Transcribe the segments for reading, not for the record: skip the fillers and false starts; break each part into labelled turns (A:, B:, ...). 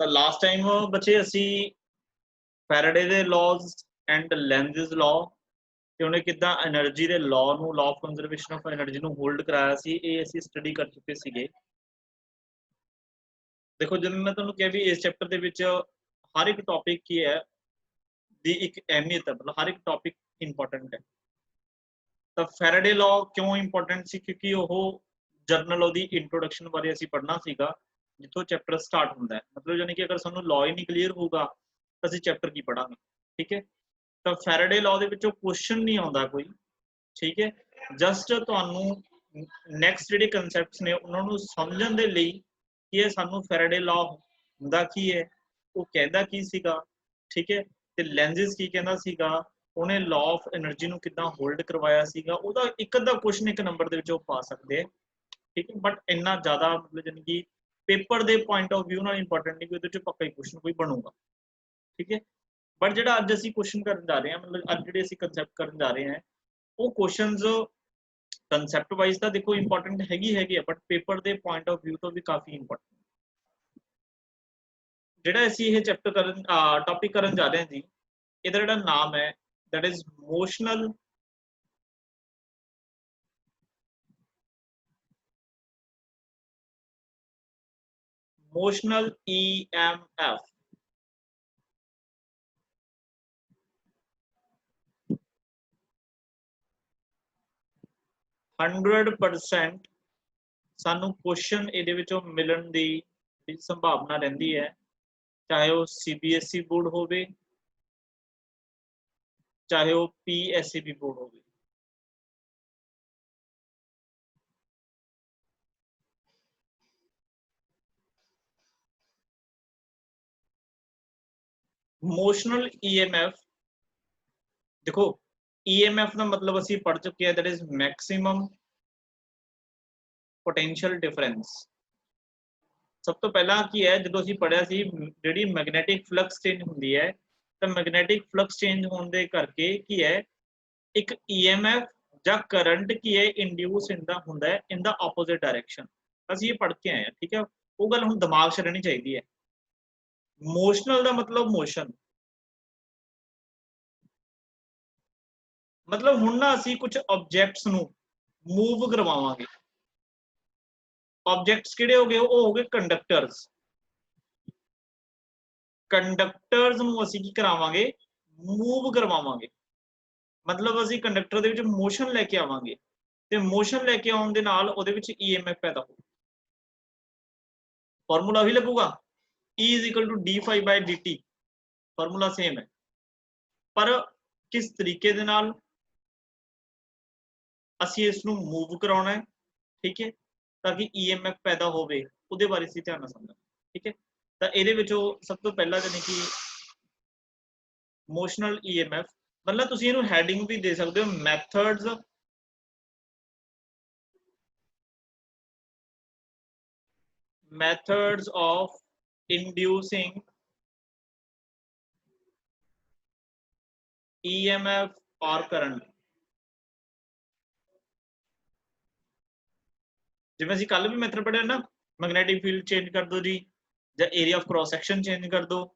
A: ਤਾਂ last time ਬੱਚੇ ਅਸੀਂ ਫੈਰਾਡੇ ਦੇ ਲਾਜ਼ ਐਂਡ ਲੈਂਜ਼ਸ ਲਾਅ ਤੇ ਉਹਨੇ ਕਿੱਦਾਂ એનર્ਜੀ ਦੇ ਲਾਅ ਨੂੰ law of conservation of energy ਨੂੰ ਹੋਲਡ ਕਰਾਇਆ ਸੀ, ਇਹ ਅਸੀਂ ਸਟੱਡੀ ਕਰ ਚੁੱਕੇ ਸੀਗੇ। ਦੇਖੋ ਜਿਵੇਂ ਮੈਂ ਤੁਹਾਨੂੰ ਕਿਹਾ ਵੀ ਇਸ ਚੈਪਟਰ ਦੇ ਵਿੱਚ ਹਰ ਇੱਕ ਟੌਪਿਕ ਕੀ ਹੈ ਦੀ ਇੱਕ ਅਹਿਮੀਅਤ ਹੈ, ਮਤਲਬ ਹਰ ਇੱਕ ਟੌਪਿਕ ਇੰਪੋਰਟੈਂਟ ਹੈ। ਤਾਂ ਫੈਰਾਡੇ ਲਾਅ ਕਿਉਂ ਇੰਪੋਰਟੈਂਟ ਸੀ, ਕਿਉਂਕਿ ਉਹ ਜਰਨਲ ਉਹਦੀ ਇੰਟਰੋਡਕਸ਼ਨ ਬਾਰੇ ਅਸੀਂ ਪੜ੍ਹਨਾ ਸੀਗਾ, ਜਿੱਥੋਂ ਚੈਪਟਰ ਸਟਾਰਟ ਹੁੰਦਾ ਹੈ। ਮਤਲਬ ਯਾਨੀ ਕਿ ਅਗਰ ਸਾਨੂੰ ਲਾਅ ਹੀ ਨਹੀਂ ਕਲੀਅਰ ਹੋਊਗਾ ਤਾਂ ਅਸੀਂ ਚੈਪਟਰ ਕੀ ਪੜ੍ਹਾਂਗੇ, ਠੀਕ ਹੈ। ਤਾਂ ਫੈਰਾਡੇ ਲਾਅ ਦੇ ਵਿੱਚੋਂ ਕੁਐਸਚਨ ਨਹੀਂ ਆਉਂਦਾ ਕੋਈ, ਠੀਕ ਹੈ। ਜਸਟ ਤੁਹਾਨੂੰ ਨੈਕਸਟ ਜਿਹੜੇ ਕਨਸੈਪਟਸ ਨੇ ਉਹਨਾਂ ਨੂੰ ਸਮਝਣ ਦੇ ਲਈ ਕਿ ਇਹ ਸਾਨੂੰ ਫੈਰਾਡੇ ਲਾਅ ਹੁੰਦਾ ਕੀ ਹੈ, ਉਹ ਕਹਿੰਦਾ ਕੀ ਸੀਗਾ, ਠੀਕ ਹੈ। ਤੇ ਲੈਂਜ਼ਸ ਕੀ ਕਹਿੰਦਾ ਸੀਗਾ, ਉਹਨੇ ਲਾਅ ਆਫ એનર્ਜੀ ਨੂੰ ਕਿੱਦਾਂ ਹੋਲਡ ਕਰਵਾਇਆ ਸੀਗਾ, ਉਹਦਾ ਇੱਕ ਅੱਧਾ ਕੁਐਸਚਨ ਇੱਕ ਨੰਬਰ ਦੇ ਵਿੱਚ ਉਹ ਪਾ ਸਕਦੇ ਆ, ਠੀਕ ਹੈ। ਬਟ ਇੰਨਾ ਜ਼ਿਆਦਾ ਮਤਲਬ ਜਾਨੀ ਕਿ ਪੇਪਰ ਦੇ ਪੁਆਇੰਟ ਆਫ ਵਿਊ ਨਾਲ ਇੰਪੋਰਟੈਂਟ ਨਹੀਂ, ਉਹਦੇ ਚ ਪੱਕਾ ਹੀ ਕੁਐਸਚਨ ਕੋਈ ਬਣੂਗਾ, ਠੀਕ ਹੈ। ਬਟ ਜਿਹੜਾ ਅੱਜ ਅਸੀਂ ਕੁਐਸਚਨ ਕਰਨ ਜਾ ਰਹੇ ਹਾਂ, ਮਤਲਬ ਅੱਜ ਜਿਹੜੇ ਅਸੀਂ ਕੰਸੈਪਟ ਕਰਨ ਜਾ ਰਹੇ ਹਾਂ, ਉਹ ਕੁਐਸਚਨਸ ਕੰਸੈਪਟ ਵਾਈਜ਼ ਤਾਂ ਦੇਖੋ ਇੰਪੋਰਟੈਂਟ ਹੈਗੇ ਆ, ਬਟ ਪੇਪਰ ਦੇ ਪੁਆਇੰਟ ਆਫ ਵਿਊ ਤੋਂ ਵੀ ਕਾਫੀ ਇੰਪੋਰਟੈਂਟ। ਜਿਹੜਾ ਅਸੀਂ ਇਹ ਚੈਪਟਰ ਕਰਨ ਟੌਪਿਕ ਕਰਨ ਜਾ ਰਹੇ ਹਾਂ ਜੀ, ਇਹਦਾ ਜਿਹੜਾ ਨਾਮ ਹੈ ਦੈਟ ਇਜ਼ ਮੋਸ਼ਨਲ EMF। %100% ਸਾਨੂੰ ਕੁਐਸਚਨ ਇਹਦੇ ਵਿੱਚੋਂ ਮਿਲਣ ਦੀ ਸੰਭਾਵਨਾ ਰਹਿੰਦੀ ਹੈ, ਚਾਹੇ ਉਹ CBSE ਬੋਰਡ ਹੋਵੇ, ਚਾਹੇ ਉਹ PSEB ਬੋਰਡ ਹੋਵੇ। ਮੋਸ਼ਨਲ EMF ਦੇਖੋ, EMF ਦਾ ਮਤਲਬ ਅਸੀਂ ਪੜ੍ਹ ਚੁੱਕੇ ਹਾਂ, that is maximum potential difference. ਸਭ ਤੋਂ ਪਹਿਲਾਂ ਕੀ ਹੈ, ਜਦੋਂ ਅਸੀਂ ਪੜ੍ਹਿਆ ਸੀ ਜਿਹੜੀ ਮੈਗਨੈਟਿਕ ਫਲਕਸ ਚੇਂਜ ਹੁੰਦੀ ਹੈ, ਤਾਂ ਮੈਗਨੈਟਿਕ ਫਲਕਸ ਚੇਂਜ ਹੋਣ ਦੇ ਕਰਕੇ ਕੀ ਹੈ, ਇੱਕ EMF ਜਾਂ ਕਰੰਟ ਕੀ ਹੈ ਇੰਡਿਊਸ ਹੁੰਦਾ ਹੈ ਇਨ ਦਾ ਆਪੋਜ਼ਿਟ ਡਾਇਰੈਕਸ਼ਨ। ਅਸੀਂ ਇਹ ਪੜ੍ਹ ਕੇ ਆਏ ਹਾਂ, ਠੀਕ ਹੈ। ਉਹ ਗੱਲ ਹੁਣ ਦਿਮਾਗ 'ਚ ਰਹਿਣੀ ਚਾਹੀਦੀ ਹੈ। ਮੋਸ਼ਨਲ ਦਾ ਮਤਲਬ ਮੋਸ਼ਨ, ਮਤਲਬ ਹੁਣ ਨਾ ਅਸੀਂ ਕੁਝ ਆਬਜੈਕਟਸ ਨੂੰ ਮੂਵ ਕਰਵਾਵਾਂਗੇ। ਆਬਜੈਕਟਸ ਕਿਹੜੇ ਹੋ ਗਏ, ਉਹ ਹੋ ਗਏ ਕੰਡਕਟਰਸ। ਕੰਡਕਟਰਸ ਨੂੰ ਅਸੀਂ ਕੀ ਕਰਾਵਾਂਗੇ, ਮੂਵ ਕਰਵਾਵਾਂਗੇ। ਮਤਲਬ ਅਸੀਂ ਕੰਡਕਟਰ ਦੇ ਵਿੱਚ ਮੋਸ਼ਨ ਲੈ ਕੇ ਆਵਾਂਗੇ, ਤੇ ਮੋਸ਼ਨ ਲੈ ਕੇ ਆਉਣ ਦੇ ਨਾਲ ਉਹਦੇ ਵਿੱਚ EMF ਪੈਦਾ ਹੋਊ। ਫਾਰਮੂਲਾ ਵੀ ਲੱਗੂਗਾ, E = d∅/dt, ਫਾਰਮੂਲਾ ਸੇਮ ਹੈ, ਪਰ ਕਿਸ ਤਰੀਕੇ ਦੇ ਨਾਲ ਅਸੀਂ ਇਸ ਨੂੰ ਮੂਵ ਕਰਾਉਣਾ ਹੈ, ਠੀਕ ਹੈ, ਤਾਂ ਕਿ EMF ਪੈਦਾ ਹੋਵੇ, ਉਹਦੇ ਬਾਰੇ ਅਸੀਂ ਧਿਆਨ ਨਾਲ ਸਮਝਾਂਗੇ, ਠੀਕ ਹੈ। ਤਾਂ ਇਹਦੇ ਵਿੱਚੋਂ ਸਭ ਤੋਂ ਪਹਿਲਾਂ ਜਾਨੀ ਕਿ ਮੋਸ਼ਨਲ EMF, ਮਤਲਬ ਤੁਸੀਂ ਇਹਨੂੰ ਹੈਡਿੰਗ ਵੀ ਦੇ ਸਕਦੇ ਹੋ, methods of inducing EMF or current। ਜਿਵੇਂ ਅਸੀਂ ਕੱਲ ਵੀ ਮੈਥਡ ਪੜ੍ਹਿਆ ਨਾ, ਮੈਗਨੈਟਿਕ ਫੀਲਡ ਚੇਂਜ ਕਰ ਦਿਓ ਜੀ, ਜਾਂ area of cross section change ਕਰ ਦਿਓ,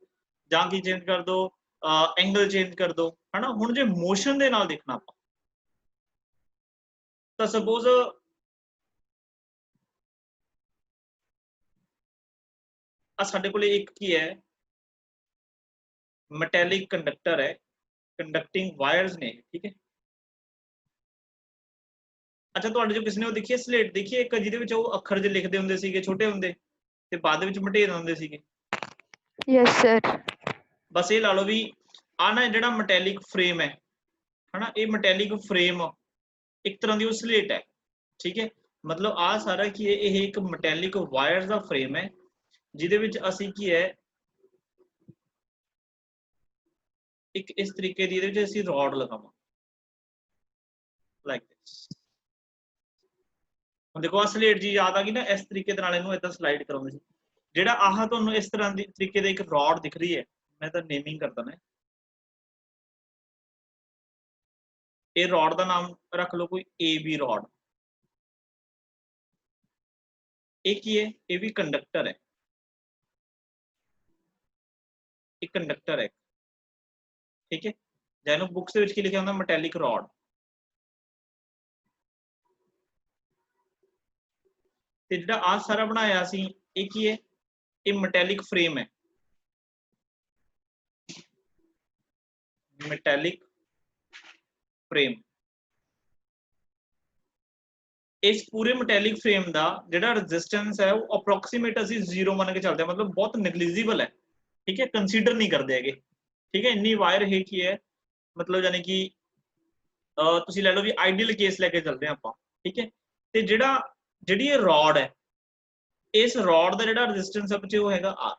A: ਜਾਂ ਕੀ ਚੇਂਜ ਕਰ ਦਿਓ, ਐਂਗਲ ਚੇਂਜ ਕਰ ਦਿਓ, ਹਨਾ। ਹੁਣ ਜੇ ਮੋਸ਼ਨ ਦੇ ਨਾਲ ਦੇਖਣਾ ਆਪਾਂ, ਤਾਂ ਸਪੋਜ਼ ਸਾਡੇ ਕੋਲ ਇੱਕ ਕੀ ਹੈ, ਮੈਟੈਲਿਕ ਕੰਡਕਟਰ ਹੈ, ਕੰਡਕਟਿੰਗ ਵਾਇਰਸ ਨੇ, ਠੀਕ ਹੈ। ਅੱਛਾ, ਤੁਹਾਡੇ ਜੋ ਕਿਸੇ ਨੇ ਉਹ ਦੇਖੀ ਸਲੇਟ ਦੇਖੀ ਇੱਕ, ਜਿਹਦੇ ਵਿੱਚ ਉਹ ਅੱਖਰ ਜੇ ਲਿਖਦੇ ਹੁੰਦੇ ਸੀਗੇ ਛੋਟੇ ਹੁੰਦੇ, ਤੇ ਬਾਅਦ ਦੇ ਵਿੱਚ ਮਟੇਰ ਹੁੰਦੇ ਸੀਗੇ।
B: Yes sir.
A: ਬਸ ਇਹ ਲਾ ਲਓ ਵੀ ਆ ਨਾ ਜਿਹੜਾ ਮੈਟੈਲਿਕ ਫਰੇਮ ਹੈ, ਹਨਾ, ਇਹ ਮੈਟੈਲਿਕ ਫਰੇਮ ਇੱਕ ਤਰ੍ਹਾਂ ਦੀ ਉਹ ਸਲੇਟ ਹੈ, ਠੀਕ ਹੈ। ਮਤਲਬ ਆ ਸਾਰਾ ਕੀ ਹੈ, ਇਹ ਇੱਕ ਮੈਟੈਲਿਕ ਵਾਇਰਸ ਦਾ ਫਰੇਮ ਹੈ, ਜਿਹਦੇ ਵਿੱਚ ਅਸੀਂ ਕੀ ਹੈ, ਇੱਕ ਇਸ ਤਰੀਕੇ ਦੀ ਇਹਦੇ ਵਿੱਚ ਅਸੀਂ ਰੋਡ ਲਗਾਵਾਂਗੇ, ਲਾਈਕ ਦਿਸ। ਹੁਣ ਦੇਖੋ ਆ ਸਲੇਟ ਜੀ ਯਾਦ ਆ ਗਈ ਨਾ, ਇਸ ਤਰੀਕੇ ਦੇ ਨਾਲ ਇਹਨੂੰ ਏਦਾਂ ਸਲਾਈਡ ਕਰਾਉਂਦੇ ਸੀ। ਜਿਹੜਾ ਆਹ ਤੁਹਾਨੂੰ ਇਸ ਤਰ੍ਹਾਂ ਦੀ ਤਰੀਕੇ ਦੇ ਇੱਕ ਰੋਡ ਦਿਖ ਰਹੀ ਹੈ, ਮੈਂ ਤਾਂ ਨੇਮਿੰਗ ਕਰਦਾ ਨਾ, ਇਹ ਰੋਡ ਦਾ ਨਾਮ ਰੱਖ ਲਓ ਕੋਈ AB ਰੋਡ। ਇਹ ਕੀ ਹੈ, ਇਹ ਵੀ ਕੰਡਕਟਰ ਹੈ, एक कंडक्टर है, ठीक है। जैनू बुक्स ਦੇ ਵਿੱਚ ਕੀ ਲਿਖਿਆ ਹੁੰਦਾ ਮੈਟੈਲਿਕ ਰॉड। ਤੇ ਜਿਹੜਾ ਆ ਸਾਰਾ ਬਣਾਇਆ ਸੀ ਇਹ ਕੀ ਹੈ, ਇਹ ਮੈਟੈਲਿਕ ਫਰੇਮ ਹੈ, ਮੈਟੈਲਿਕ ਫਰੇਮ। इस पूरे मैटेलिक फ्रेम का जिहड़ा रेजिस्टेंस है वो अप्रोक्सीमेट असीं 0 मान के चलते हैं, मतलब बहुत नेगलिजिबल है, ठीक है, कंसीडर नहीं करते है, ठीक है। इन्नी वायर है की है, मतलब यानी कि तुसीं लै लो भी आइडियल केस लैके चलते हैं आपां, ठीक है। ते जिहड़ा जिहड़ी ये रॉड है, इस रॉड का जिहड़ा रेजिस्टेंस है बच्चे वो हैगा R,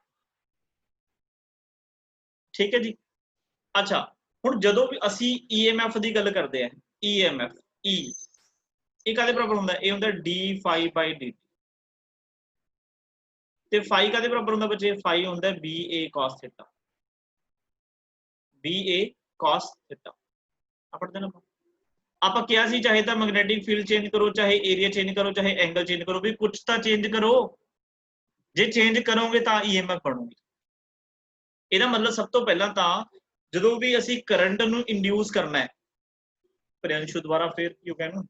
A: ठीक है जी। अच्छा हुण जदों भी असीं EMF की गल करते हैं, EMF E ਇਹ ਕਾਦੇ ਬਰਾਬਰ ਹੁੰਦਾ, ਇਹ ਹੁੰਦਾ d phi by dt, ਤੇ phi ਕਾਦੇ ਬਰਾਬਰ ਹੁੰਦਾ ਬੱਚੇ, phi ਹੁੰਦਾ ba cos theta, ba cos theta। ਆ ਪੜਦੇ ਨਾ ਆਪਾਂ ਕਿਹਾ ਸੀ ਚਾਹੇ ਤਾਂ ਮੈਗਨੈਟਿਕ ਫੀਲਡ ਚੇਂਜ ਕਰੋ, ਚਾਹੇ ਏਰੀਆ ਚੇਂਜ ਕਰੋ, ਚਾਹੇ ਐਂਗਲ ਚੇਂਜ ਕਰੋ, ਵੀ ਕੁਝ ਤਾਂ ਚੇਂਜ ਕਰੋ, ਜੇ ਚੇਂਜ ਕਰੋਗੇ ਤਾਂ EMF ਬਣੂਗੀ। ਇਹਦਾ ਮਤਲਬ ਸਭ ਤੋਂ ਪਹਿਲਾਂ ਤਾਂ ਜਦੋਂ ਵੀ ਅਸੀਂ ਕਰੰਟ ਨੂੰ ਇੰਡਿਊਸ ਕਰਨਾ ਹੈ, ਪ੍ਰਿਯੰਸ਼ੂ ਦੁਬਾਰਾ ਫੇਰ ਕਿਉਂ ਕਹਿਣਾ,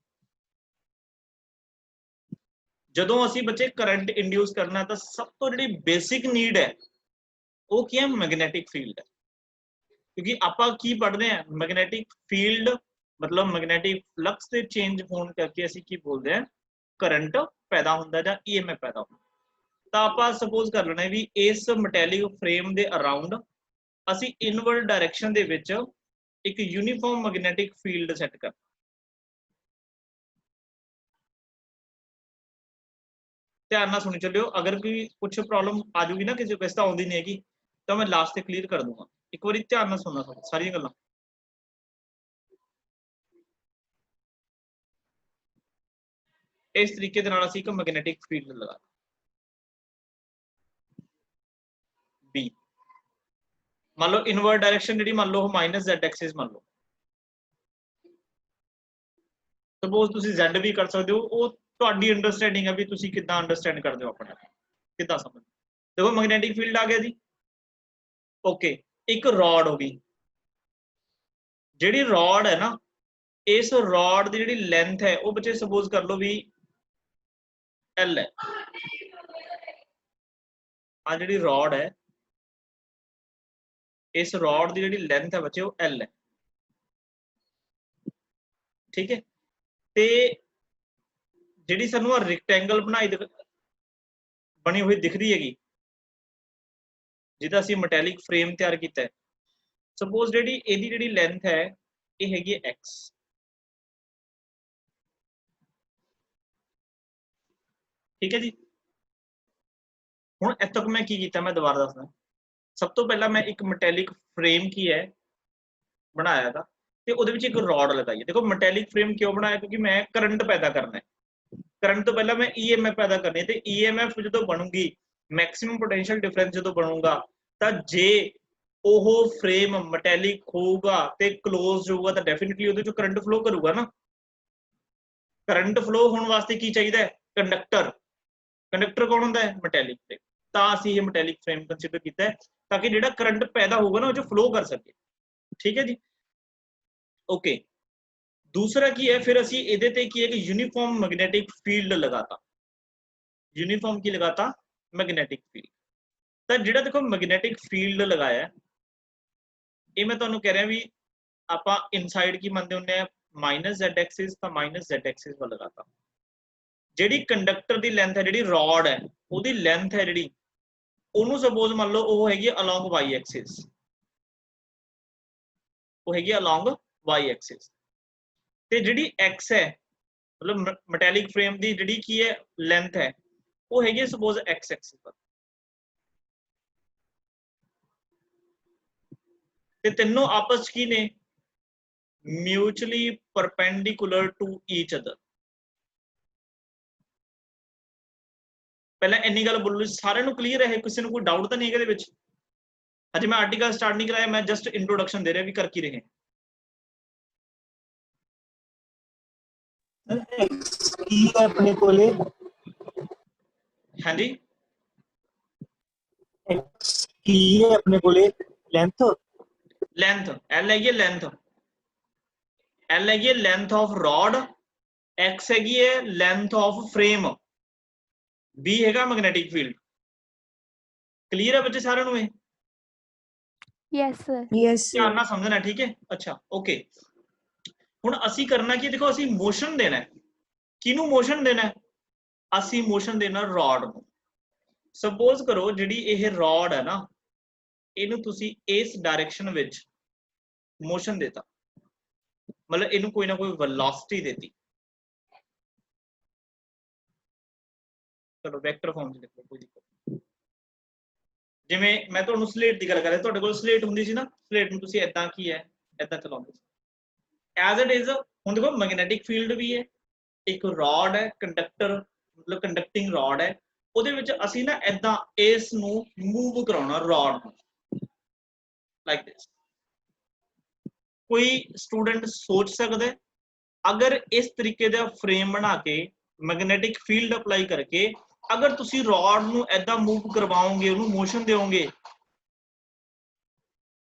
A: ਜਦੋਂ ਅਸੀਂ ਬੱਚੇ ਕਰੰਟ ਇੰਡਿਊਸ ਕਰਨਾ ਤਾਂ ਸਭ ਤੋਂ ਜਿਹੜੀ ਬੇਸਿਕ ਨੀਡ ਹੈ ਉਹ ਕੀ ਹੈ, ਮੈਗਨੈਟਿਕ ਫੀਲਡ ਹੈ। ਕਿਉਂਕਿ ਆਪਾਂ ਕੀ ਪੜ੍ਹਦੇ ਆ, ਮੈਗਨੈਟਿਕ ਫੀਲਡ मतलब मैग्नेटिक फ्लक्स ਦੇ ਚੇਂਜ ਹੋਣ ਕਰਕੇ ਅਸੀਂ ਕੀ ਬੋਲਦੇ ਆ, ਕਰੰਟ ਪੈਦਾ ਹੁੰਦਾ ਜਾਂ EMF ਪੈਦਾ ਹੁੰਦਾ। ਤਾਂ ਆਪਾਂ ਸਪੋਜ਼ ਕਰ ਲੈਣਾ ਵੀ ਇਸ ਮੈਟੈਲਿਕ ਫਰੇਮ ਦੇ ਅਰਾਊਂਡ ਅਸੀਂ ਇਨਵਰਡ ਡਾਇਰੈਕਸ਼ਨ ਦੇ ਵਿੱਚ ਇੱਕ ਯੂਨੀਫਾਰਮ ਮੈਗਨੈਟਿਕ ਫੀਲਡ ਸੈੱਟ ਕਰ। ध्यान ना सुनी चलियो, अगर कोई कुछ प्रॉब्लम आ जाएगी ना किसी वैसे आती नहीं हैगी तो मैं लास्ट से क्लीयर कर दूंगा। एक बार ध्यान ना सुनना सारी गल्लां। इस तरीके दे नाल असीं एक मैग्नेटिक फील्ड लगा बी, मान लो इनवर्ट डायरेक्शन जी, मान लो माइनस Z एक्सिस, मान लो सपोज तुसीं Z भी कर सकते हो, वो ਤੁਹਾਡੀ ਅੰਡਰਸਟੈਂਡਿੰਗ ਹੈ ਵੀ ਤੁਸੀਂ ਕਿੱਦਾਂ ਅੰਡਰਸਟੈਂਡ ਕਰਦੇ ਹੋ ਆਪਣਾ, ਕਿੱਦਾਂ ਸਮਝ। ਦੇਖੋ ਮੈਗਨੈਟਿਕ ਫੀਲਡ ਆ ਗਿਆ ਜੀ, ਓਕੇ। ਇੱਕ ਰॉड ਹੋ ਗਈ, ਜਿਹੜੀ ਰॉड ਹੈ ਨਾ, ਇਸ ਰॉड ਦੀ ਜਿਹੜੀ ਲੈਂਥ ਹੈ ਉਹ ਬੱਚੇ ਸਪੋਜ਼ ਕਰ ਲਓ ਵੀ L ਹੈ। ਆ ਜਿਹੜੀ ਰॉड ਹੈ, ਇਸ रॉड ਦੀ ਜਿਹੜੀ ਲੈਂਥ ਹੈ ਬੱਚੇ ਉਹ L ਹੈ, ਠੀਕ ਹੈ। ਤੇ ਜਿਹੜੀ ਸਾਨੂੰ ਰੈਕਟੈਂਗਲ ਬਣੀ ਹੋਈ ਦਿਖ ਰਹੀ ਹੈਗੀ, ਜਿਹਦਾ ਅਸੀਂ ਮੈਟੈਲਿਕ ਫਰੇਮ ਤਿਆਰ ਕੀਤਾ ਹੈ, ਸਪੋਜ਼ ਜਿਹੜੀ ਇਹਦੀ ਜਿਹੜੀ ਲੈਂਥ ਹੈ ਇਹ ਹੈਗੀ x, ਠੀਕ ਹੈ ਜੀ। ਹੁਣ ਇੱਥੇ ਤੱਕ ਮੈਂ ਕੀ ਕੀਤਾ, ਮੈਂ ਦੁਬਾਰਾ ਦੱਸਦਾ। ਸਭ ਤੋਂ ਪਹਿਲਾਂ ਮੈਂ ਇੱਕ ਮੈਟੈਲਿਕ ਫਰੇਮ ਕੀ ਹੈ ਬਣਾਇਆ था, ਤੇ ਉਹਦੇ ਵਿੱਚ ਇੱਕ ਰॉड ਲਗਾਈ ਹੈ। ਦੇਖੋ ਮੈਟੈਲਿਕ ਫਰੇਮ ਕਿਉਂ ਬਣਾਇਆ, ਕਿਉਂਕਿ ਮੈਂ ਕਰੰਟ ਪੈਦਾ ਕਰਨਾ ਹੈ। करंट तो पहला मैं EMF पैदा करनी है, तो EMF जो बनूगी, मैक्सिमम पोटेंशियल डिफरेंस जो बनूगा, तो जे ओह फ्रेम मैटेलिक होगा ते क्लोज होगा तो डेफिनेटली उहदे चों करंट फ्लो करूगा ना। करंट फ्लो होने वास्ते की चाहिए, कंडक्टर। कंडक्टर कौन होंदा है, मैटेलिक फ्रेम। तो असीं ये मैटेलिक फ्रेम कंसीडर कीता है ताकि जिहड़ा करंट पैदा होगा ना वो फ्लो कर सके, ठीक है जी, ओके। दूसरा की है, फिर असी इहदे ते की है कि यूनीफॉर्म मैग्नेटिक फील्ड लगाता। यूनीफॉर्म की लगाता, मैग्नेटिक फील्ड। तो जिहड़ा देखो मैग्नेटिक फील्ड लगाया, ये मैं तुहानूं कह रहा भी आपां इनसाइड की मनदे हुंदे आ माइनस Z एक्सिस, तो माइनस Z एक्सिस पर लगाता। जिहड़ी कंडक्टर की लेंथ है, जिहड़ी रॉड है उहदी लेंथ है जिहड़ी, उहनूं सपोज मान लो वो हैगी अलोंग Y एक्सिस, वो हैगी अलोंग Y एक्सिस। ਤੇ ਜਿਹੜੀ x ਹੈ, मतलब ਮੈਟੈਲਿਕ ਫਰੇਮ ਦੀ ਜਿਹੜੀ ਕੀ ਹੈ ਲੈਂਥ ਹੈ, ਉਹ ਹੈਗੀ ਸਪੋਜ਼ x ਐਕਸਿਸ ਪਰ। ਤੇ ਤਿੰਨੋਂ ਆਪਸ ਕੀ ਨੇ, ਮਿਊਚੁਅਲੀ ਪਰਪੈਂਡੀਕੂਲਰ ਟੂ ਈਚ ਅਦਰ। ਪਹਿਲਾਂ ਇੰਨੀ ਗੱਲ ਬੋਲੋ, ਸਾਰਿਆਂ ਨੂੰ ਕਲੀਅਰ ਹੈ, ਕਿਸੇ ਨੂੰ ਕੋਈ ਡਾਊਟ ਤਾਂ ਨਹੀਂ ਹੈ ਇਹਦੇ ਵਿੱਚ। ਅਜੇ ਮੈਂ ਆਰਟੀਕਲ ਸਟਾਰਟ ਨਹੀਂ ਕਰਾਇਆ, ਮੈਂ ਜਸਟ ਇੰਟਰੋਡਕਸ਼ਨ ਦੇ ਰਿਹਾ ਵੀ ਕਰ ਕੀ ਰਹੇ।
C: अपने कोले
A: हाँ जी
C: की है अपने कोले लेंथ
A: लेंथ एल हैगी लेंथ, एल हैगी लेंथ ऑफ रॉड, एक्स हैगी है लेंथ ऑफ फ्रेम, बी हैगा मैग्नेटिक फील्ड। क्लियर है बच्चे सारे ਨੂੰ ਇਹ?
B: Yes, sir.
D: Yes, sir.
A: ਧਿਆਨ ਨਾਲ ਸਮਝਣਾ, ਠੀਕ ਹੈ। ਅੱਛਾ ਓਕੇ, ਹੁਣ ਅਸੀਂ ਕਰਨਾ ਕੀ, ਦੇਖੋ ਅਸੀਂ ਮੋਸ਼ਨ ਦੇਣਾ ਹੈ। ਕਿਹਨੂੰ ਮੋਸ਼ਨ ਦੇਣਾ ਹੈ? ਅਸੀਂ ਮੋਸ਼ਨ ਦੇਣਾ ਰॉड ਨੂੰ। ਸਪੋਜ਼ ਕਰੋ ਜਿਹੜੀ ਇਹ ਰॉड ਹੈ ਨਾ, ਇਹਨੂੰ ਤੁਸੀਂ ਇਸ ਡਾਇਰੈਕਸ਼ਨ ਵਿੱਚ ਮੋਸ਼ਨ ਦੇਤਾ, ਮਤਲਬ ਇਹਨੂੰ ਕੋਈ ਨਾ ਕੋਈ ਵੈਲੋਸਿਟੀ ਦੇਤੀ। ਚਲੋ ਵੈਕਟਰ ਫਾਰਮ ਚ ਲਿਖੋ, ਕੋਈ ਦਿੱਕਤ ਨਹੀਂ। ਜਿਵੇਂ ਮੈਂ ਤੁਹਾਨੂੰ ਸਲੇਟ ਦੀ ਗੱਲ ਕਰ ਰਿਹਾ, ਤੁਹਾਡੇ ਕੋਲ ਸਲੇਟ ਹੁੰਦੀ ਸੀ ਨਾ, ਸਲੇਟ ਨੂੰ ਤੁਸੀਂ ਏਦਾਂ ਕੀ ਹੈ ਏਦਾਂ ਚਲਾਉਂਦੇ ਸੀ। ਐਜ਼ ਇਟ ਇਜ਼ ਹੁਣ ਦੇਖੋ ਮੈਗਨੈਟਿਕ ਫੀਲਡ ਵੀ ਹੈ, ਇੱਕ ਰॉड ਹੈ ਕੰਡਕਟਰ, ਮਤਲਬ ਕੰਡਕਟਿੰਗ ਰॉड ਹੈ, ਉਹਦੇ ਵਿੱਚ ਅਸੀਂ ਨਾ ਏਦਾਂ ਇਸ ਨੂੰ ਮੂਵ ਕਰਾਉਣਾ ਰॉड ਨੂੰ, ਲਾਈਕ ਦਿਸ। ਕੋਈ ਸਟੂਡੈਂਟ ਸੋਚ ਸਕਦਾ ਹੈ ਅਗਰ ਇਸ ਤਰੀਕੇ ਦਾ ਫਰੇਮ ਬਣਾ ਕੇ ਮੈਗਨੈਟਿਕ ਫੀਲਡ ਅਪਲਾਈ ਕਰਕੇ ਅਗਰ ਤੁਸੀਂ ਰॉड ਨੂੰ ਏਦਾਂ ਮੂਵ ਕਰਵਾਓਗੇ, ਉਹਨੂੰ ਮੋਸ਼ਨ ਦਿਓਗੇ,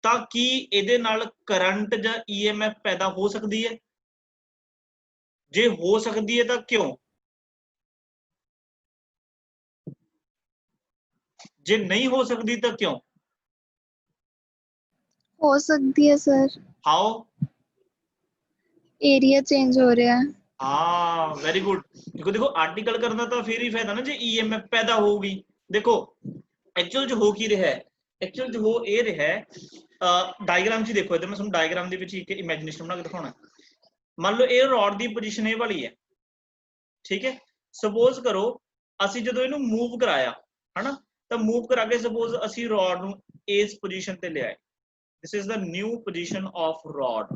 A: ਤਾਂ ਕੀ ਇਹਦੇ ਨਾਲ ਕਰੰਟ ਜਾਂ EMF ਪੈਦਾ ਹੋ ਸਕਦੀ ਹੈ? ਜੇ ਹੋ ਸਕਦੀ ਹੈ ਤਾਂ ਕਿਉਂ? ਜੇ ਨਹੀਂ ਹੋ ਸਕਦੀ ਤਾਂ ਕਿਉਂ?
E: हो सकती है सर,
A: हाउ?
E: एरिया चेंज हो रहा है।
A: हाँ वेरी गुड। देखो देखो आर्टिकल करना तो फिर ही फायदा ना जे EMF पैदा होगी। देखो एक्चुअल जो हो की रहा है, एक्चुअल जो हो ये रहा है डायग्राम च देखो, इधर मैं ਤੁਹਾਨੂੰ डायग्राम ਦੇ ਵਿੱਚ ਇੱਕ ਇਮੇਜਿਨੇਸ਼ਨ ਬਣਾ ਕੇ ਦਿਖਾਉਣਾ। ਮੰਨ ਲਓ ਇਹ ਰॉड ਦੀ ਪੋਜੀਸ਼ਨ ਇਹ ਵਾਲੀ ਹੈ, ਠੀਕ ਹੈ। ਸਪੋਜ਼ ਕਰੋ ਅਸੀਂ ਜਦੋਂ ਇਹਨੂੰ ਮੂਵ ਕਰਾਇਆ ਹਨਾ, ਤਾਂ ਮੂਵ ਕਰਾ ਕੇ ਸਪੋਜ਼ ਅਸੀਂ ਰॉड ਨੂੰ ਇਸ ਪੋਜੀਸ਼ਨ ਤੇ ਲਿਆਏ। This is the new position of rod.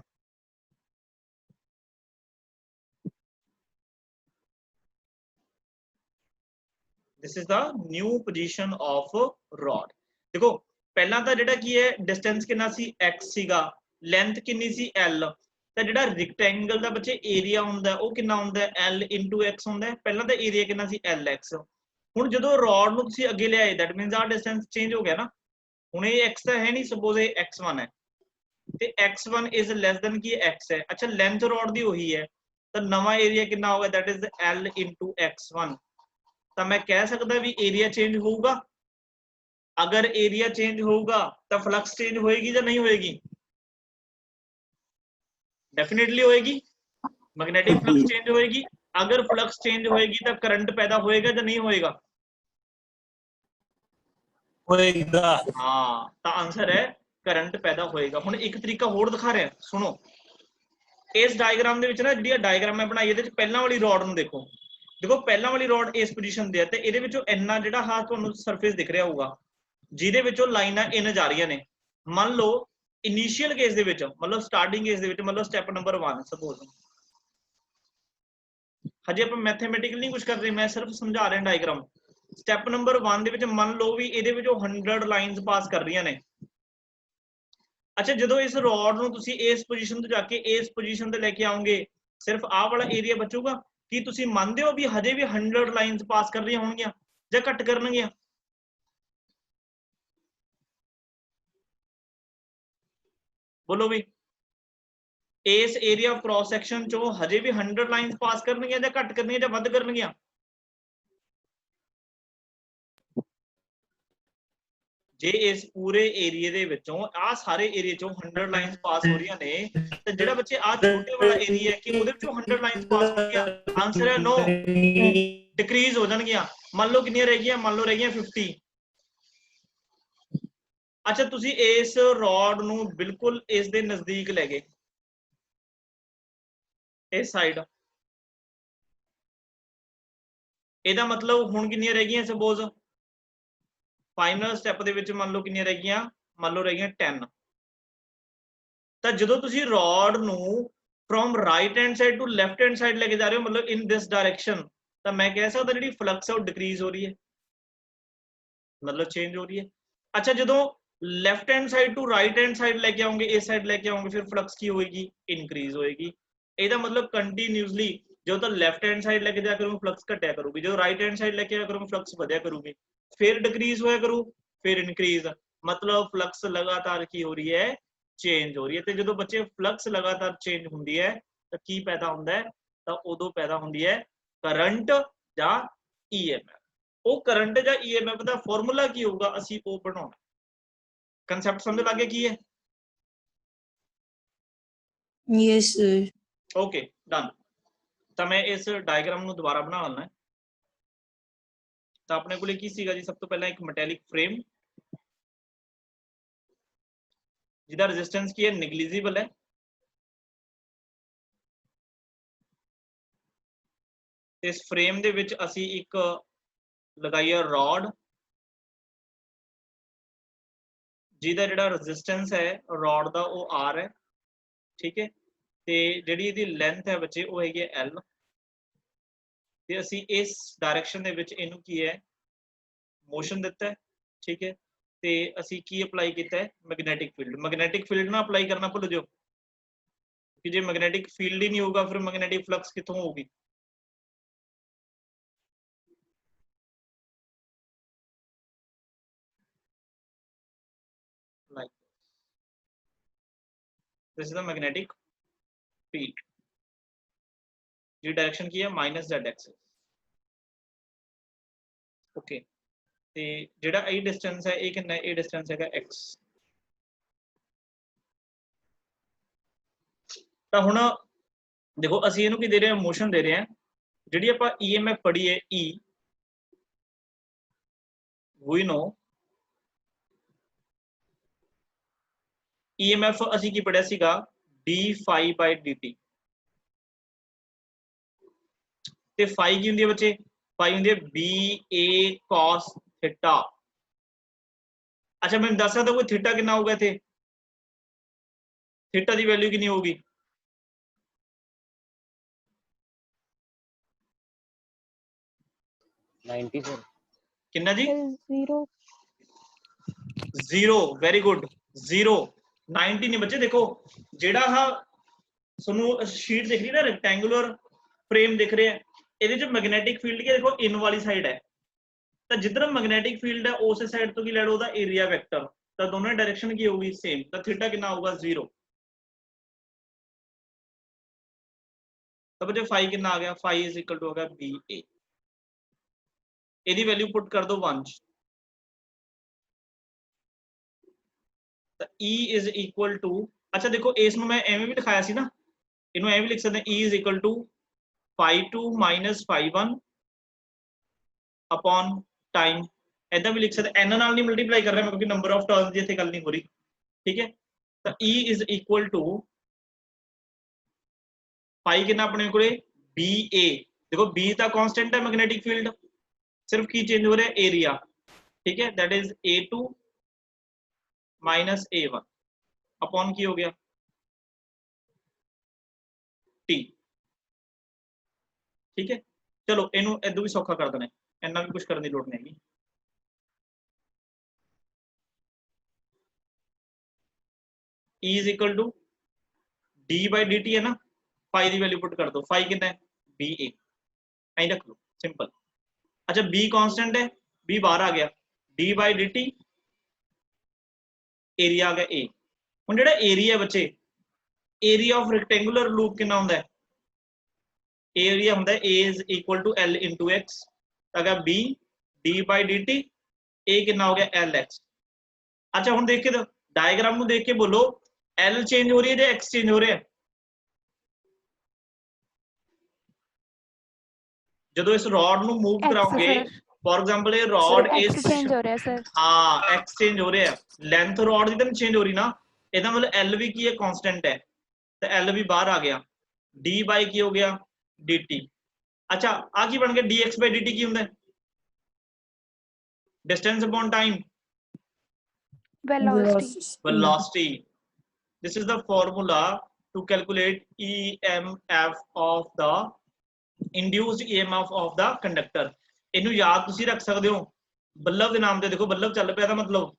A: This is the new position of rod. देखो पहला ਤਾਂ ਜਿਹੜਾ ਕੀ ਹੈ डिस्टेंस ਕਿੰਨਾ ਸੀ x ਸੀਗਾ, लेंथ ਕਿੰਨੀ ਸੀ l, ਤਾਂ ਜਿਹੜਾ ਰੈਕਟੈਂਗਲ ਦਾ ਬੱਚੇ ਏਰੀਆ ਹੁੰਦਾ ਉਹ ਕਿੰਨਾ ਹੁੰਦਾ l x ਹੁੰਦਾ ਹੈ। ਪਹਿਲਾਂ ਤਾਂ ਏਰੀਆ ਕਿੰਨਾ ਸੀ lx। ਹੁਣ ਜਦੋਂ ਰॉड ਨੂੰ ਤੁਸੀਂ ਅੱਗੇ ਲਿਆਏ that means ਆ डिस्टेंस ਚੇਂਜ ਹੋ ਗਿਆ ਨਾ। ਹੁਣ ਇਹ x ਤਾਂ ਹੈ ਨਹੀਂ, ਸਪੋਜ਼ ਇਹ x1 ਹੈ ਤੇ x1 is less than Ki x ਹੈ। ਅੱਛਾ ਲੈਂਥ ਰॉड ਦੀ ਉਹੀ ਹੈ, ਤਾਂ ਨਵਾਂ ਏਰੀਆ ਕਿੰਨਾ ਹੋਗਾ that is l x1। ਤਾਂ ਮੈਂ ਕਹਿ ਸਕਦਾ ਵੀ ਏਰੀਆ ਚੇਂਜ ਹੋਊਗਾ। ਅਗਰ ਏਰੀਆ ਚੇਂਜ ਹੋਊਗਾ ਤਾਂ ਫਲਕਸ ਚੇਂਜ ਹੋਏਗੀ ਜਾਂ ਨਹੀਂ ਹੋਏਗੀ? डेफिनेटली होएगी, मैग्नेटिक फ्लक्स चेंज होएगी। अगर फ्लक्स चेंज होएगी तो करंट पैदा होएगा या नहीं होएगा?
C: होएगा।
A: हाँ, तो आंसर है करंट पैदा होएगा। हुण एक तरीका होर दिखा रहे हैं, सुनो। इस डायग्राम दे विच ना जिहड़ी डायग्राम मैं बनाई इहदे विच पहला वाली रॉड नूं देखो, देखो पहला वाली रॉड इस पोजीशन ते है ते इहदे विचों इन्ना जिहड़ा हा तुहानूं सरफेस दिख रहा होगा जिहदे विचों लाइनां इन जा रहीआं ने। मान लो इनिशियल केस दे विच मतलब स्टार्टिंग केस दे विच मतलब स्टैप नंबर 1 सपोज, हजे आप मैथमेटिकल नहीं कुछ कर रहे, मैं सिर्फ समझा रहा डायग्राम। स्टैप नंबर 1 दे विच मान लो भी इहदे विचों 100 लाइनस पास कर रही ने। अच्छा जदों इस रॉड नूं तुसीं इस पोजीशन तो जाके इस पोजीशन ते लेके आओगे, सिर्फ आ वाला एरिया बचूगा। की तुसीं मानदे हो भी हजे भी 100 लाइनस पास कर रही होणगियां जां घट करनगियां? बोलो भी इस एरिया ऑफ क्रॉस सैक्शन चो हजे भी 100 लाइनस पास करनगियां जां घट करनगियां जां वध करनगियां? जे इस पूरे एरिया दे विचों आ सारे एरिया चों 100 लाइनस पास हो रही ने, ते जेड़ा बच्चे आ छोटे वाला एरिया है कि ओदे विचों 100 लाइनस पास हो गया? आंसर है नो, डिक्रीज हो जाणगियां। मान लो कितनी रह गईयां, मान लो रह गईयां 50। अच्छा तुसी इस रॉड नूं बिल्कुल इस दे नजदीक ले गए, इस साइड, ਇਹਦਾ मतलब ਹੁਣ ਕਿੰਨੀਆਂ ਰਹਿ ਗਈਆਂ? ਸਪੋਜ਼ ਫਾਈਨਲ ਸਟੈਪ ਦੇ ਵਿੱਚ ਮੰਨ ਲਓ ਕਿੰਨੀਆਂ ਰਹਿ ਗਈਆਂ, ਮੰਨ ਲਓ ਰਹਿ ਗਈਆਂ 10। ਤਾਂ ਜਦੋਂ ਤੁਸੀਂ ਰॉड ਨੂੰ from right hand side to left hand side ਲੈ ਕੇ ਜਾ ਰਹੇ ਹੋ, ਮਤਲਬ ਇਨ ਦਿਸ ਡਾਇਰੈਕਸ਼ਨ, ਤਾਂ ਮੈਂ ਕਹਿ ਸਕਦਾ ਜਿਹੜੀ ਫਲਕਸ ਹੈ ਉਹ ਡਿਕਰੀਜ਼ ਹੋ ਰਹੀ ਹੈ, मतलब चेंज हो रही है। अच्छा ਜਦੋਂ left hand side to right hand side लेके आओगे, इस साइड लेके आओगे, फिर फ्लक्स की होएगी? इंक्रीज होएगी। ਇਹਦਾ मतलब कंटिन्यूअसली जो तो लेफ्ट हैंड साइड लेके जाया करूंगा फ्लक्स घटिया करूगी, जो राइट हैंड साइड लेके आया करूंगा फ्लक्स बढ़िया करूगी, फिर डिक्रीज होया करू, फिर इंक्रीज। मतलब फ्लक्स लगातार की हो रही है, चेंज हो रही है। ਤੇ ਜਦੋਂ ਬੱਚੇ ਫਲਕਸ ਲਗਾਤਾਰ ਚੇਂਜ ਹੁੰਦੀ ਹੈ ਤਾਂ ਕੀ ਪੈਦਾ ਹੁੰਦਾ ਹੈ? ਤਾਂ ਉਦੋਂ ਪੈਦਾ ਹੁੰਦੀ ਹੈ ਕਰੰਟ ਜਾਂ ਈਐਮਐਫ। ਉਹ ਕਰੰਟ ਜਾਂ ਈਐਮਐਫ ਦਾ ਫਾਰਮੂਲਾ ਕੀ ਹੋਊਗਾ, ਅਸੀਂ ਉਹ ਬਣਾਉਣਾ। ਕਨਸੈਪਟ ਸਮਝ ਲੱਗ ਗਿਆ ਕੀ ਹੈ?
D: Yes, sir.
A: Okay done. ਤਾਂ ਮੈਂ ਇਸ ਡਾਇਗਰਾਮ ਨੂੰ ਦੁਬਾਰਾ ਬਣਾ ਲੈਣਾ। ਤਾਂ ਆਪਣੇ ਕੋਲੇ ਕੀ ਸੀਗਾ ਜੀ? ਸਭ ਤੋਂ ਪਹਿਲਾਂ ਇੱਕ ਮੈਟੈਲਿਕ ਫਰੇਮ ਜਿਹਦਾ ਰੈਜ਼ਿਸਟੈਂਸ ਕੀ ਹੈ? ਨੈਗਲੀਜੀਬਲ ਹੈ। ਤੇ ਇਸ ਫਰੇਮ ਦੇ ਵਿੱਚ ਅਸੀਂ ਇੱਕ ਲਗਾਈ ਹੈ ਰੋਡ, ਜਿਹਦਾ ਜਿਹੜਾ ਰੈਜ਼ਿਸਟੈਂਸ ਹੈ ਰੋਡ ਦਾ ਉਹ R ਹੈ, ਠੀਕ ਹੈ। ਤੇ ਜਿਹੜੀ ਇਹਦੀ ਲੈਂਥ ਹੈ ਬੱਚੇ ਉਹ ਹੈਗੀ ਹੈ L। ਤੇ ਅਸੀਂ ਇਸ ਡਾਇਰੈਕਸ਼ਨ ਦੇ ਵਿੱਚ ਇਹਨੂੰ ਕੀ ਹੈ? ਮੋਸ਼ਨ ਦਿੱਤਾ ਹੈ, ਠੀਕ ਹੈ। ਤੇ ਅਸੀਂ ਕੀ ਅਪਲਾਈ ਕੀਤਾ ਹੈ? Magnetic field. ਮੈਗਨੈਟਿਕ ਫੀਲਡ ਨਾ ਅਪਲਾਈ ਕਰਨਾ ਭੁੱਲ ਜਾਓ, ਕਿ ਜੇ ਮੈਗਨੈਟਿਕ ਫੀਲਡ ਹੀ ਨਹੀਂ ਹੋਊਗਾ ਫਿਰ ਮੈਗਨੈਟਿਕ ਫਲਕਸ ਕਿੱਥੋਂ ਹੋਊਗੀ? like this is the magnetic field, Z direction की है -z एक्सिस। ओके, ਤੇ ਜਿਹੜਾ ਇਹ ਡਿਸਟੈਂਸ ਹੈ ਇਹ ਕਿੰਨਾ ਹੈ? ਇਹ ਡਿਸਟੈਂਸ ਹੈਗਾ x। ਤਾਂ ਹੁਣ ਦੇਖੋ ਅਸੀਂ ਇਹਨੂੰ ਕੀ ਦੇ ਰਹੇ ਹਾਂ? ਮੋਸ਼ਨ ਦੇ ਰਹੇ ਹਾਂ। ਜਿਹੜੀ ਆਪਾਂ EMF ਪੜ੍ਹੀ ਹੈ E, we know EMF ਅਸੀਂ ਕੀ ਪੜਿਆ ਸੀਗਾ? d phi by dt। ਤੇ phi ਕੀ ਹੁੰਦੀ ਹੈ ਬੱਚੇ? phi ਹੁੰਦੀ ਹੈ BA cos theta। ਅੱਛਾ ਮੈਨੂੰ ਦੱਸ ਸਕਦਾ ਕੋਈ ਥੀਟਾ ਕਿੰਨਾ ਹੋਊਗਾ ਇੱਥੇ? ਥੀਟਾ ਦੀ ਵੈਲਿਊ ਕਿੰਨੀ ਹੋਊਗੀ? ਕਿੰਨਾ ਜੀ?
B: 0
A: 0। Very good. 0 90 ਨਹੀਂ ਬੱਚੇ। ਦੇਖੋ ਜਿਹੜਾ ਆਹ ਤੁਹਾਨੂੰ ਸ਼ੀਟ ਦਿਖ ਰਹੀ ਨਾ, ਰੈਕਟੈਂਗੂਲਰ ਫਰੇਮ ਦਿਖ ਰਿਹਾ, ਇਹਦੇ ਚ ਮੈਗਨੈਟਿਕ ਫੀਲਡ ਕੀ ਦੇਖੋ ਇਨ ਵਾਲੀ ਸਾਈਡ ਹੈ। ਤਾਂ ਜਿੱਧਰ ਮੈਗਨੈਟਿਕ ਫੀਲਡ ਹੈ ਉਸੇ ਸਾਈਡ ਤੋਂ ਕੀ ਲੈ ਲਓ? ਉਹਦਾ ਏਰੀਆ ਵੈਕਟਰ। ਤਾਂ ਦੋਨੋਂ ਡਾਇਰੈਕਸ਼ਨ ਕੀ ਹੋਊਗੀ? ਸੇਮ। ਤਾਂ ਥੀਟਾ ਕਿੰਨਾ ਹੋਊਗਾ? 0। ਤਾਂ ਬੱਚੇ ਫਾਈ ਕਿੰਨਾ ਆ ਗਿਆ? ਫਾਈ ਇਜ਼ ਇਕੁਅਲ ਟੂ ਹੋ ਗਿਆ BA। ਇਹਦੀ ਵੈਲਿਊ ਪੁੱਟ ਕਰ ਦੋ 1। ਤਾਂ E ਇਜ਼ ਇਕੁਅਲ ਟੂ, ਅੱਛਾ ਦੇਖੋ ਇਸ ਨੂੰ ਮੈਂ ਐਵੇਂ ਵੀ ਲਿਖਾਇਆ ਸੀ ਨਾ, ਇਹਨੂੰ ਐਵੇਂ ਵੀ ਲਿਖ ਸਕਦੇ E is equal to phi2 minus phi1 upon time। ऐसा भी लिख सकते, n नाल नहीं मल्टीप्लाई कर रहा मैं क्योंकि नंबर ऑफ टर्म्स की इत्थे गल नहीं हो रही, ठीक है। तो E इज इक्वल टू पाई कितना अपने को BA। देखो B तो कांस्टेंट है मैग्नेटिक फील्ड, सिर्फ की चेंज हो रहा है? एरिया, ठीक है। That is A2 minus A1 upon की हो गया T, ठीक है। चलो इनू इदू भी सौखा कर देना, इन्ना भी कुछ करने की लोड़ नहीं। E is equal to D by dt है ना, फाई की वैल्यू पुट कर दो। फाई कितना है? BA, ऐ रख लो, सिंपल। अच्छा B कांस्टेंट है, B बाहर आ गया, D बाई dt एरिया आ गया A। हुण जिहड़ा एरिया है बच्चे, एरिया ऑफ रेक्टेंगुलर लूप कितना हुंदा है? एरिया हुंदा है A is equal to L into X। अगर B D by dt, A कितना हो गया? LX। अच्छा हुण देख के तो डायग्राम में देख के बोलो L चेंज हो रही है या X चेंज हो रहा है? जो इस रॉड नु मूव कराओगे, फॉर एग्जांपल ये रॉड इज
B: चेंज हो रहा है सर।
A: हाँ X चेंज हो रहा है, लेंथ रॉड की तो चेंज हो रही ना, ਇਹਦਾ मतलब L भी की है कांस्टेंट है, तो L भी बाहर आ गया, D बाई की हो गया dt। अच्छा आ की बन गया dx बाई dt की हुंदा है? Distance upon time, velocity। This is the formula to calculate EMF of the induced EMF of the conductor। इनू याद तुसी रख सकते हो बल्ब के नाम से। देखो बल्ब चल पिया, मतलब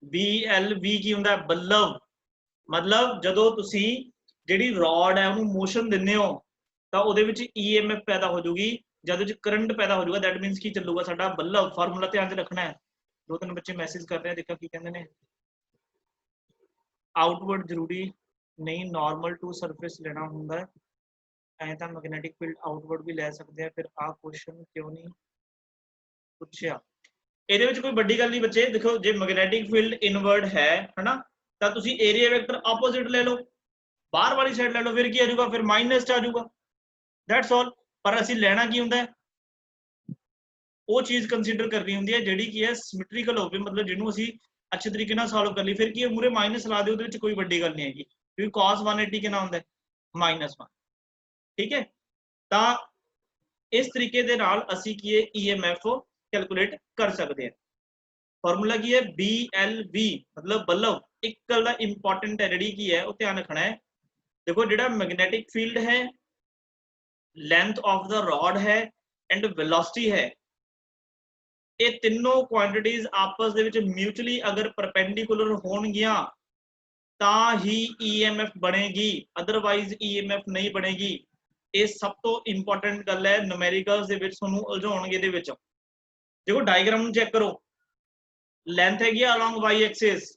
A: BLV की हुंदा है? बल्ब मतलब जदों तुसी जिहड़ी रॉड है उहनू मोशन दिंदे हो तां उहदे विच EMF पैदा हो जूगी, जद विच करंट पैदा हो जाएगा, दैट मीनस की चलूगा साडा बल्ब। फार्मूला ध्यान च रखना है, दो तीन बच्चे मैसेज कर रहे हैं, देखा की कहते ने आउटवर्ड जरूरी नहीं नॉर्मल टू सरफेस लेना ਹੁੰਦਾ है, ਐ ਤਾਂ ਮੈਗਨੈਟਿਕ ਫੀਲਡ ਆਊਟਵਰਡ ਵੀ ਲੈ ਸਕਦੇ ਆ। ਫਿਰ ਆਹ ਕੁਐਸਚਨ ਕਿਉਂ ਨਹੀਂ ਪੁੱਛਿਆ? ਇਹਦੇ ਵਿੱਚ ਕੋਈ ਵੱਡੀ ਗੱਲ ਨਹੀਂ ਬੱਚੇ, ਦੇਖੋ ਜੇ ਮੈਗਨੈਟਿਕ ਫੀਲਡ ਇਨਵਰਡ ਹੈ ਹਨਾ, ਤਾਂ ਤੁਸੀਂ ਏਰੀਆ ਵੈਕਟਰ ਆਪੋਜ਼ਿਟ ਲੈ ਲਓ, ਬਾਹਰ ਵਾਲੀ ਸਾਈਡ ਲੈ ਲਓ, ਫਿਰ ਕੀ ਆ ਜਾਊਗਾ, ਫਿਰ ਮਾਈਨਸ ਚ ਆ ਜਾਊਗਾ, ਦੈਟਸ ਆਲ। ਪਰ ਅਸੀਂ ਲੈਣਾ ਕੀ ਹੁੰਦਾ ਹੈ, ਉਹ ਚੀਜ਼ ਕੰਸੀਡਰ ਕਰਨੀ ਹੁੰਦੀ ਹੈ ਜਿਹੜੀ ਕੀ ਹੈ ਸਿਮੈਟ੍ਰੀਕਲ ਹੋਵੇ, ਮਤਲਬ ਜਿਹਨੂੰ ਅਸੀਂ ਅੱਛੇ ਤਰੀਕੇ ਨਾਲ ਸੋਲਵ ਕਰ ਲਈ। ਫਿਰ ਕੀ ਹੈ ਮੂਰੇ ਮਾਈਨਸ ਲਾ ਦਿਓ, ਉਹਦੇ ਵਿੱਚ ਕੋਈ ਵੱਡੀ ਗੱਲ ਨਹੀਂ ਹੈਗੀ, ਕਿਉਂਕਿ cos 180 ਕਿੰਨਾ ਹੁੰਦਾ ਹੈ -1। ਠੀਕ ਹੈ, ਤਾਂ ਇਸ ਤਰੀਕੇ ਦੇ ਨਾਲ ਅਸੀਂ ਕੀ ਹੈ EMF ਕੈਲਕੂਲੇਟ ਕਰ ਸਕਦੇ ਹਾਂ। ਫਾਰਮੂਲਾ ਕੀ ਹੈ BLV, ਮਤਲਬ ਬਲਬ। ਇੱਕ ਗੱਲ ਦਾ ਇੰਪੋਰਟੈਂਟ ਹੈ ਜਿਹੜੀ ਕੀ ਹੈ ਉਹ ਧਿਆਨ ਰੱਖਣਾ ਹੈ। ਦੇਖੋ ਜਿਹੜਾ ਮੈਗਨੈਟਿਕ ਫੀਲਡ ਹੈ, ਲੈਂਥ ਆਫ ਦਾ ਰॉड ਹੈ ਐਂਡ ਵੈਲੋਸਿਟੀ ਹੈ, ਇਹ ਤਿੰਨੋਂ ਕੁਆਂਟੀਟੀਜ਼ ਆਪਸ ਦੇ ਵਿੱਚ ਮਿਊਚੁਅਲੀ ਅਗਰ ਪਰਪੈਂਡੀਕੂਲਰ ਹੋਣਗੀਆਂ ਤਾਂ ਹੀ EMF ਬਣੇਗੀ, ਅਦਰਵਾਈਜ਼ EMF ਨਹੀਂ ਬਣੇਗੀ। ਇਹ ਸਭ ਤੋਂ ਇੰਪੋਰਟੈਂਟ ਗੱਲ ਹੈ, ਨੂਮੈਰੀਕਲਸ ਦੇ ਵਿੱਚ ਤੁਹਾਨੂੰ ਉਲਝਾਉਣਗੇ ਇਹਦੇ ਵਿੱਚ। ਦੇਖੋ ਡਾਇਗਰਾਮ ਨੂੰ ਚੈੱਕ ਕਰੋ, ਲੈਂਥ ਹੈਗੀ ਆ ਅਲੋਂਗ y ਐਕਸਿਸ,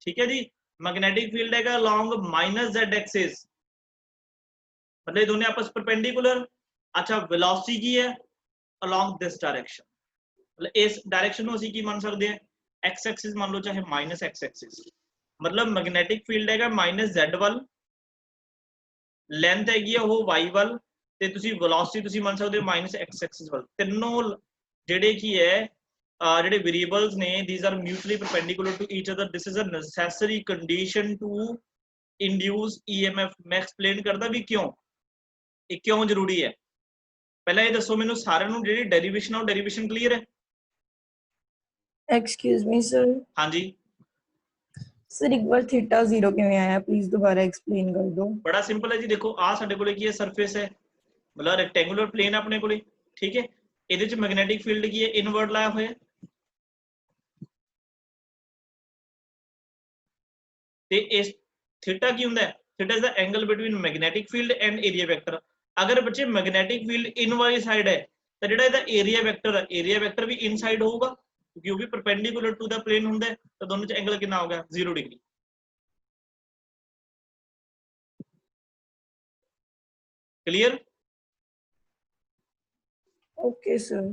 A: ਠੀਕ ਹੈ ਜੀ, ਮੈਗਨੈਟਿਕ ਫੀਲਡ ਹੈਗਾ ਅਲੋਂਗ -z ਐਕਸਿਸ, मतलब ये दोनों आपस परपेंडिकुलर। अच्छा वेलोसिटी की है अलोंग दिस डायरेक्शन, मतलब इस डायरेक्शन को ਅਸੀਂ ਕੀ ਮੰਨ ਸਕਦੇ ਹਾਂ x एक्सिस मान लो चाहे -x एक्सिस, मतलब मैग्नेटिक फील्ड हैगा -z ਵੱਲ, ਲੈਂਥ ਹੈਗੀ ਆ ਉਹ y ਵੱਲ, ਤੇ ਤੁਸੀਂ ਵੈਲੋਸਿਟੀ ਤੁਸੀਂ ਮੰਨ ਸਕਦੇ ਹੋ -x एक्सिस ਵੱਲ। ਤਿੰਨੋਂ ਜਿਹੜੇ ਕੀ ਹੈ ਜਿਹੜੇ ਵੇਰੀਏਬਲਸ ਨੇ, these are mutually perpendicular to each other, this is a necessary condition to induce EMF। मैं एक्सप्लेन करदा भी क्यों, ਇਹ ਕਿਉਂ ਜ਼ਰੂਰੀ ਹੈ। ਪਹਿਲਾਂ ਇਹ ਦੱਸੋ ਮੈਨੂੰ ਸਾਰਿਆਂ ਨੂੰ, ਜਿਹੜੀ ਡੈਰੀਵੇਸ਼ਨ ਆ ਉਹ ਡੈਰੀਵੇਸ਼ਨ ਕਲੀਅਰ ਹੈ?
D: एक्सक्यूज मी सर,
A: ਹਾਂਜੀ
D: सर एक बार थीटा 0 ਕਿਵੇਂ ਆਇਆ, ਪਲੀਜ਼ ਦੁਬਾਰਾ ਐਕਸਪਲੇਨ ਕਰ ਦਿਓ।
A: ਬੜਾ ਸਿੰਪਲ ਹੈ ਜੀ, ਦੇਖੋ ਆ ਸਾਡੇ ਕੋਲੇ ਕੀ ਹੈ ਸਰਫੇਸ ਹੈ, ਮਤਲਬ ਰੈਕਟੈਂਗੂਲਰ ਪਲੇਨ ਆਪਣੇ ਕੋਲੇ, ਠੀਕ ਹੈ। ਇਹਦੇ ਚ ਮੈਗਨੈਟਿਕ ਫੀਲਡ ਕੀ ਹੈ ਇਨਵਰਡ ਲਾਇਆ ਹੋਇਆ, ਤੇ ਇਸ ਥੀਟਾ ਕੀ ਹੁੰਦਾ ਹੈ, theta is the angle between magnetic field and area vector. ਅਗਰ ਬੱਚੇ ਮੈਗਨੈਟਿਕ ਫੀਲਡ ਇਨ ਵਾਲੀ ਸਾਈਡ ਹੈ ਤਾਂ ਜਿਹੜਾ ਇਹਦਾ ਏਰੀਆ ਵੈਕਟਰ ਹੈ, ਏਰੀਆ ਵੈਕਟਰ ਵੀ ਇਨ ਸਾਈਡ ਹੋਊਗਾ ਕਿਉਂਕਿ ਉਹ ਵੀ ਪਰਪੈਂਡੀਕੂਲਰ ਟੂ ਦਾ ਪਲੇਨ ਹੁੰਦਾ ਹੈ, ਤਾਂ ਦੋਨੋਂ ਚ ਐਂਗਲ ਕਿੰਨਾ ਹੋ ਗਿਆ 0 ਡਿਗਰੀ। क्लियर?
D: Okay sir.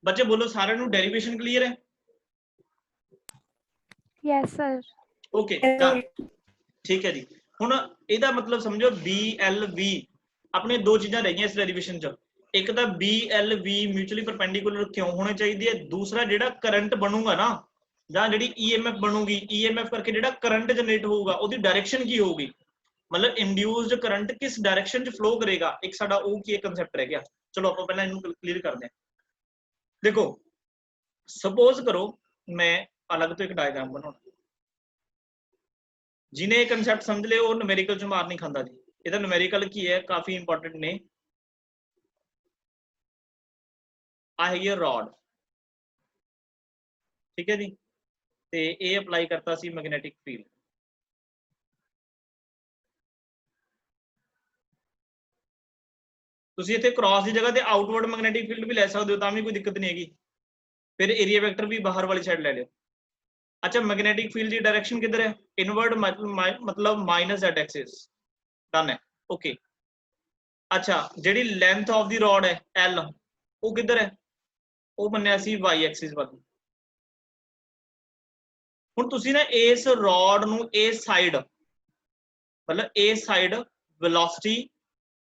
A: बच्चे बोलो सारे नु डेरिवेशन क्लियर है?
B: Yes, sir.
A: ओके ठीक है जी। हुण ਇਹਦਾ मतलब समझो BLV अपने दो चीज़ां रह गई इस डेरिवेशन च। एक तो BLV म्यूचुअली परपेंडिकुलर क्यों होने चाहिए, दूसरा जिहड़ा करंट बनूगा ना ਜਾਂ ਜਿਹੜੀ EMF ਬਣੂਗੀ, EMF ਕਰਕੇ ਜਿਹੜਾ करंट जनरेट ਹੋਊਗਾ ਉਹਦੀ डायरेक्शन ਕੀ ਹੋਊਗੀ, मतलब इंड्यूस्ड करंट किस डायरेक्शन च फ्लो करेगा, एक साडा ਉਹ ਕੀ कंसेप्ट रह गया। चलो ਆਪਾਂ ਪਹਿਲਾਂ ਇਹਨੂੰ क्लियर करते हैं। देखो सपोज करो मैं अलग तो एक डायग्राम बनाऊं, जिन्हें ये कंसेप्ट समझ ले वो न्यूमेरिकल च मार नहीं खांदा जी। ਇਹਦਾ न्यूमेरिकल की है काफी इंपॉर्टेंट ने। आ है रॉड, ठीक है जी, ते ये अप्लाई करता सी मैग्नेटिक फील्ड। ਤੁਸੀਂ ਇੱਥੇ ਕ੍ਰਾਸ ਦੀ ਜਗ੍ਹਾ ਤੇ ਆਊਟਵਰਡ ਮੈਗਨੈਟਿਕ ਫੀਲਡ ਵੀ ਲੈ ਸਕਦੇ ਹੋ, ਤਾਂ ਵੀ ਕੋਈ ਦਿੱਕਤ ਨਹੀਂ ਹੈਗੀ। ਫਿਰ ਏਰੀਆ ਵੈਕਟਰ ਵੀ ਬਾਹਰ ਵਾਲੀ ਸਾਈਡ ਲੈ ਲਿਓ। अच्छा मैग्नेटिक फील्ड की डायरेक्शन किधर है, इनवर्ड, मतलब -z एक्सिस, डन है ओके। अच्छा ਜਿਹੜੀ ਲੈਂਥ ਆਫ ਦੀ ਰॉड है L, ਉਹ ਕਿੱਧਰ ਹੈ, ਉਹ ਮੰਨਿਆ ਸੀ y एक्सिस ਵੱਲ। ਹੁਣ ਤੁਸੀਂ ਨਾ ਇਸ ਰॉड ਨੂੰ ਇਸ ਸਾਈਡ, मतलब ਇਸ ਸਾਈਡ ਵੈਲੋਸਿਟੀ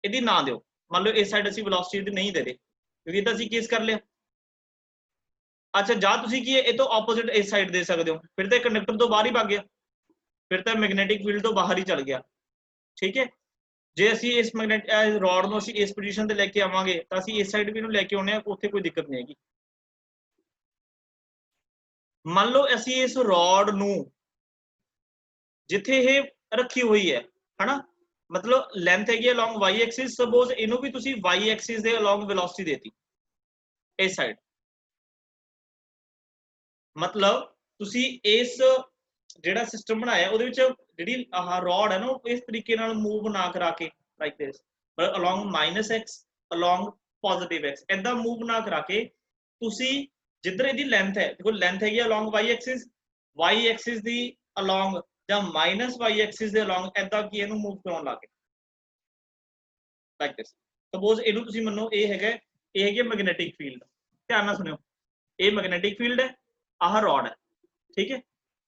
A: ਇਹਦੀ ਨਾ ਦਿਓ। ਮੰਨ ਲਓ ਇਸ ਸਾਈਡ ਅਸੀਂ ਵੈਲੋਸਿਟੀ ਇਹਦੀ ਨਹੀਂ ਦੇ ਰਹੇ ਕਿਉਂਕਿ ਇਹ ਤਾਂ ਅਸੀਂ ਕੇਸ ਕਰ ਲਿਆ। अच्छा ਜਾਂ ਤੁਸੀਂ ਕੀ ਇਹ ਤੋਂ ਆਪੋਜ਼ਿਟ ਇਸ ਸਾਈਡ ਦੇ ਸਕਦੇ ਹੋ, ਫਿਰ ਤਾਂ ਕੰਡਕਟਰ ਤੋਂ ਬਾਹਰ ਹੀ ਭੱਗ ਗਿਆ, ਫਿਰ ਤਾਂ ਮੈਗਨੈਟਿਕ ਫੀਲਡ ਤੋਂ ਬਾਹਰ ਹੀ ਚਲ ਗਿਆ। ਠੀਕ ਹੈ, ਜੇ ਅਸੀਂ ਇਸ ਮੈਗਨੈਟਿਕ ਰॉड ਨੂੰ ਅਸੀਂ ਇਸ ਪੋਜੀਸ਼ਨ ਤੇ ਲੈ ਕੇ ਆਵਾਂਗੇ ਤਾਂ ਅਸੀਂ ਇਸ ਸਾਈਡ ਵੀ ਇਹਨੂੰ ਲੈ ਕੇ ਆਉਣੇ ਆ, ਉੱਥੇ ਕੋਈ ਦਿੱਕਤ ਨਹੀਂ ਹੈਗੀ। ਮੰਨ ਲਓ ਅਸੀਂ ਇਸ ਰॉड ਨੂੰ ਜਿੱਥੇ ਇਹ ਰੱਖੀ ਹੋਈ ਹੈ ਹਨਾ, मतलब ਲੈਂਥ ਹੈਗੀ ਅਲੋਂਗ y ਐਕਸਿਸ, ਸਪੋਜ਼ ਇਹਨੂੰ ਵੀ ਤੁਸੀਂ y ਐਕਸਿਸ ਦੇ ਅਲੋਂਗ ਵੈਲੋਸਿਟੀ ਦੇਤੀ ਇਸ ਸਾਈਡ, मतलब ਤੁਸੀਂ ਇਸ ਜਿਹੜਾ ਸਿਸਟਮ ਬਣਾਇਆ ਉਹਦੇ ਵਿੱਚ ਜਿਹੜੀ ਆਹ ਰॉड ਹੈ ਨਾ ਉਹ ਇਸ ਤਰੀਕੇ ਨਾਲ ਮੂਵ ਨਾ ਕਰਾ ਕੇ ਲਾਈਕ ਦਿਸ, ਪਰ ਅਲੋਂਗ -x ਅਲੋਂਗ +x ਇਦਾਂ ਮੂਵ ਨਾ ਕਰਾ ਕੇ ਤੁਸੀਂ जिधर ਇਹਦੀ ਲੈਂਥ ਹੈ, ਦੇਖੋ ਲੈਂਥ ਹੈਗੀ along y Axis, y Axis ਦੀ ਅਲੋਂਗ ਜਾਂ ਮਾਈਨਸ y ਐਕਸਿਸ ਦੇ ਅਲੋਂਗ ਐਦਾਂ ਕੀ ਇਹਨੂੰ ਮੂਵ ਕਰਾਉਣ ਲੱਗੇ ਲਾਈਕ ਦਿਸ। ਸਪੋਜ਼ ਇਹਨੂੰ ਤੁਸੀਂ ਮੰਨੋ ਇਹ ਹੈਗਾ, ਇਹ ਹੈਗੀ ਮੈਗਨੈਟਿਕ ਫੀਲਡ, ਧਿਆਨ ਨਾਲ ਸੁਣਿਓ, ਇਹ ਮੈਗਨੈਟਿਕ ਫੀਲਡ ਹੈ, ਆਹ ਰॉड ਹੈ, ਠੀਕ ਹੈ।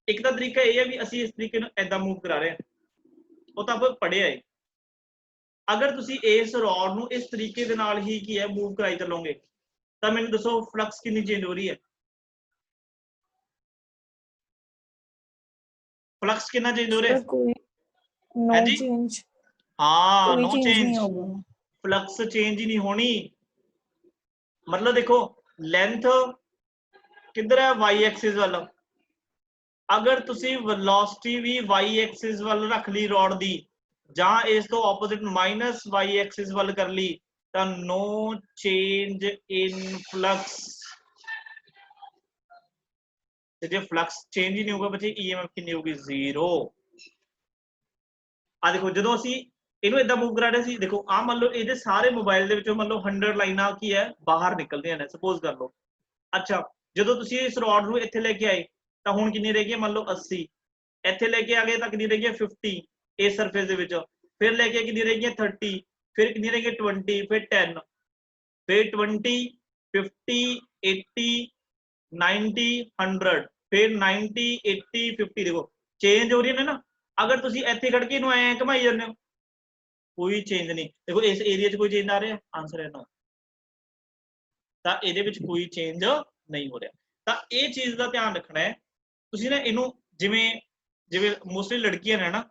A: ਇੱਕ ਤਾਂ ਤਰੀਕਾ ਇਹ ਹੈ ਵੀ ਅਸੀਂ ਇਸ ਤਰੀਕੇ ਨੂੰ ਐਦਾਂ ਮੂਵ ਕਰਾ ਰਹੇ ਹਾਂ, ਉਹ ਤਾਂ ਆਪਾਂ ਪੜ੍ਹਿਆ ਹੈ। ਅਗਰ ਤੁਸੀਂ ਇਸ ਰॉड ਨੂੰ ਇਸ ਤਰੀਕੇ ਦੇ ਨਾਲ ਹੀ ਕੀ ਹੈ ਮੂਵ ਕਰਾਈ ਚੱਲੋਗੇ ਤਾਂ ਮੈਨੂੰ ਦੱਸੋ ਫਲਕਸ ਕਿੰਨੀ ਚੇਂਜ ਹੋ ਰਹੀ ਹੈ, ਫਲਕਸ ਕਿੰਨਾ ਚੇਂਜ ਹੋ ਰਿਹਾ ਹੈ?
D: कोई नो
A: है जी?
D: चेंज,
A: हाँ,
D: कोई
A: नो
D: चेंज
A: चेंज,
D: नहीं होगा।
A: फ्लक्स चेंज ही नहीं होनी। मतलब देखो लेंथ किधर है, वाई एक्सिस वाला, अगर तुसी वेलोसिटी भी वाई एक्सिस वाल रख ली रॉड दी ਜਾਂ ਇਸ ਤੋਂ ਆਪੋਜ਼ਿਟ ਮਾਈਨਸ ਵਾਈ ਐਕਸਿਸ ਵੱਲ ਕਰ ਲਈ ਤਾਂ ਨੋ ਚੇਂਜ ਇਨ ਫਲਕਸ। ਤੇ ਜੇ ਫਲਕਸ ਚੇਂਜ ਹੀ ਨਹੀਂ ਹੋਊਗਾ ਬੱਚੇ ਈਐਮਐਫ ਕਿੰਨੀ ਹੋਊਗੀ, 0। ਆ ਦੇਖੋ ਜਦੋਂ ਅਸੀਂ ਇਹਨੂੰ ਇਦਾਂ ਮੂਵ ਕਰਾ ਰਹੇ ਸੀ, ਦੇਖੋ ਆ ਮੰਨ ਲਓ ਇਹਦੇ ਸਾਰੇ ਮੋਬਾਈਲ ਦੇ ਵਿੱਚੋਂ ਮੰਨ ਲਓ 100 ਲਾਈਨਾਂ ਕੀ ਹੈ ਬਾਹਰ ਨਿਕਲਦੀਆਂ ਨੇ, ਸਪੋਜ਼ ਕਰ ਲਓ। ਅੱਛਾ ਜਦੋਂ ਤੁਸੀਂ ਇਸ ਰॉड ਨੂੰ ਇੱਥੇ ਲੈ ਕੇ ਆਏ ਤਾਂ ਹੁਣ ਕਿੰਨੀ ਰਹਿ ਗਈ ਮੰਨ ਲਓ 80, ਇੱਥੇ ਲੈ ਕੇ ਆ ਗਏ ਤਾਂ ਕਿੰਨੀ ਰਹਿ ਗਈ 50 ਇਸ ਸਰਫੇਸ ਦੇ ਵਿੱਚ, ਫਿਰ ਲੈ ਕੇ ਕਿੰਨੀ ਰਹਿ ਗਈ 30, ਫਿਰ ਕਿੰਨੀ ਰਹਿ ਗਈ 20, ਫਿਰ 10, ਫਿਰ 20, 50, 80, 90, 100, ਫਿਰ 90, 80, 50। ਦੇਖੋ ਚੇਂਜ ਹੋ ਰਹੀ ਹੈ ਨਾ। ਅਗਰ ਤੁਸੀਂ ਇੱਥੇ ਖੜ ਕੇ ਇਹਨੂੰ ਐਂ ਘੁਮਾਈ ਜਾਂਦੇ ਹੋ ਕੋਈ ਚੇਂਜ ਨਹੀਂ। ਦੇਖੋ ਇਸ ਏਰੀਆ 'ਚ ਕੋਈ ਚੇਂਜ ਆ ਰਿਹਾ, ਆਨਸਰ ਹੈ ਨੋ। ਤਾਂ ਇਹਦੇ ਵਿੱਚ ਕੋਈ ਚੇਂਜ ਨਹੀਂ ਹੋ ਰਿਹਾ। ਤਾਂ ਇਹ ਚੀਜ਼ ਦਾ ਧਿਆਨ ਰੱਖਣਾ ਹੈ ਤੁਸੀਂ ਨਾ ਇਹਨੂੰ, ਜਿਵੇਂ ਜਿਵੇਂ ਮੋਸਟਲੀ ਲੜਕੀਆਂ ਨੇ ਨਾ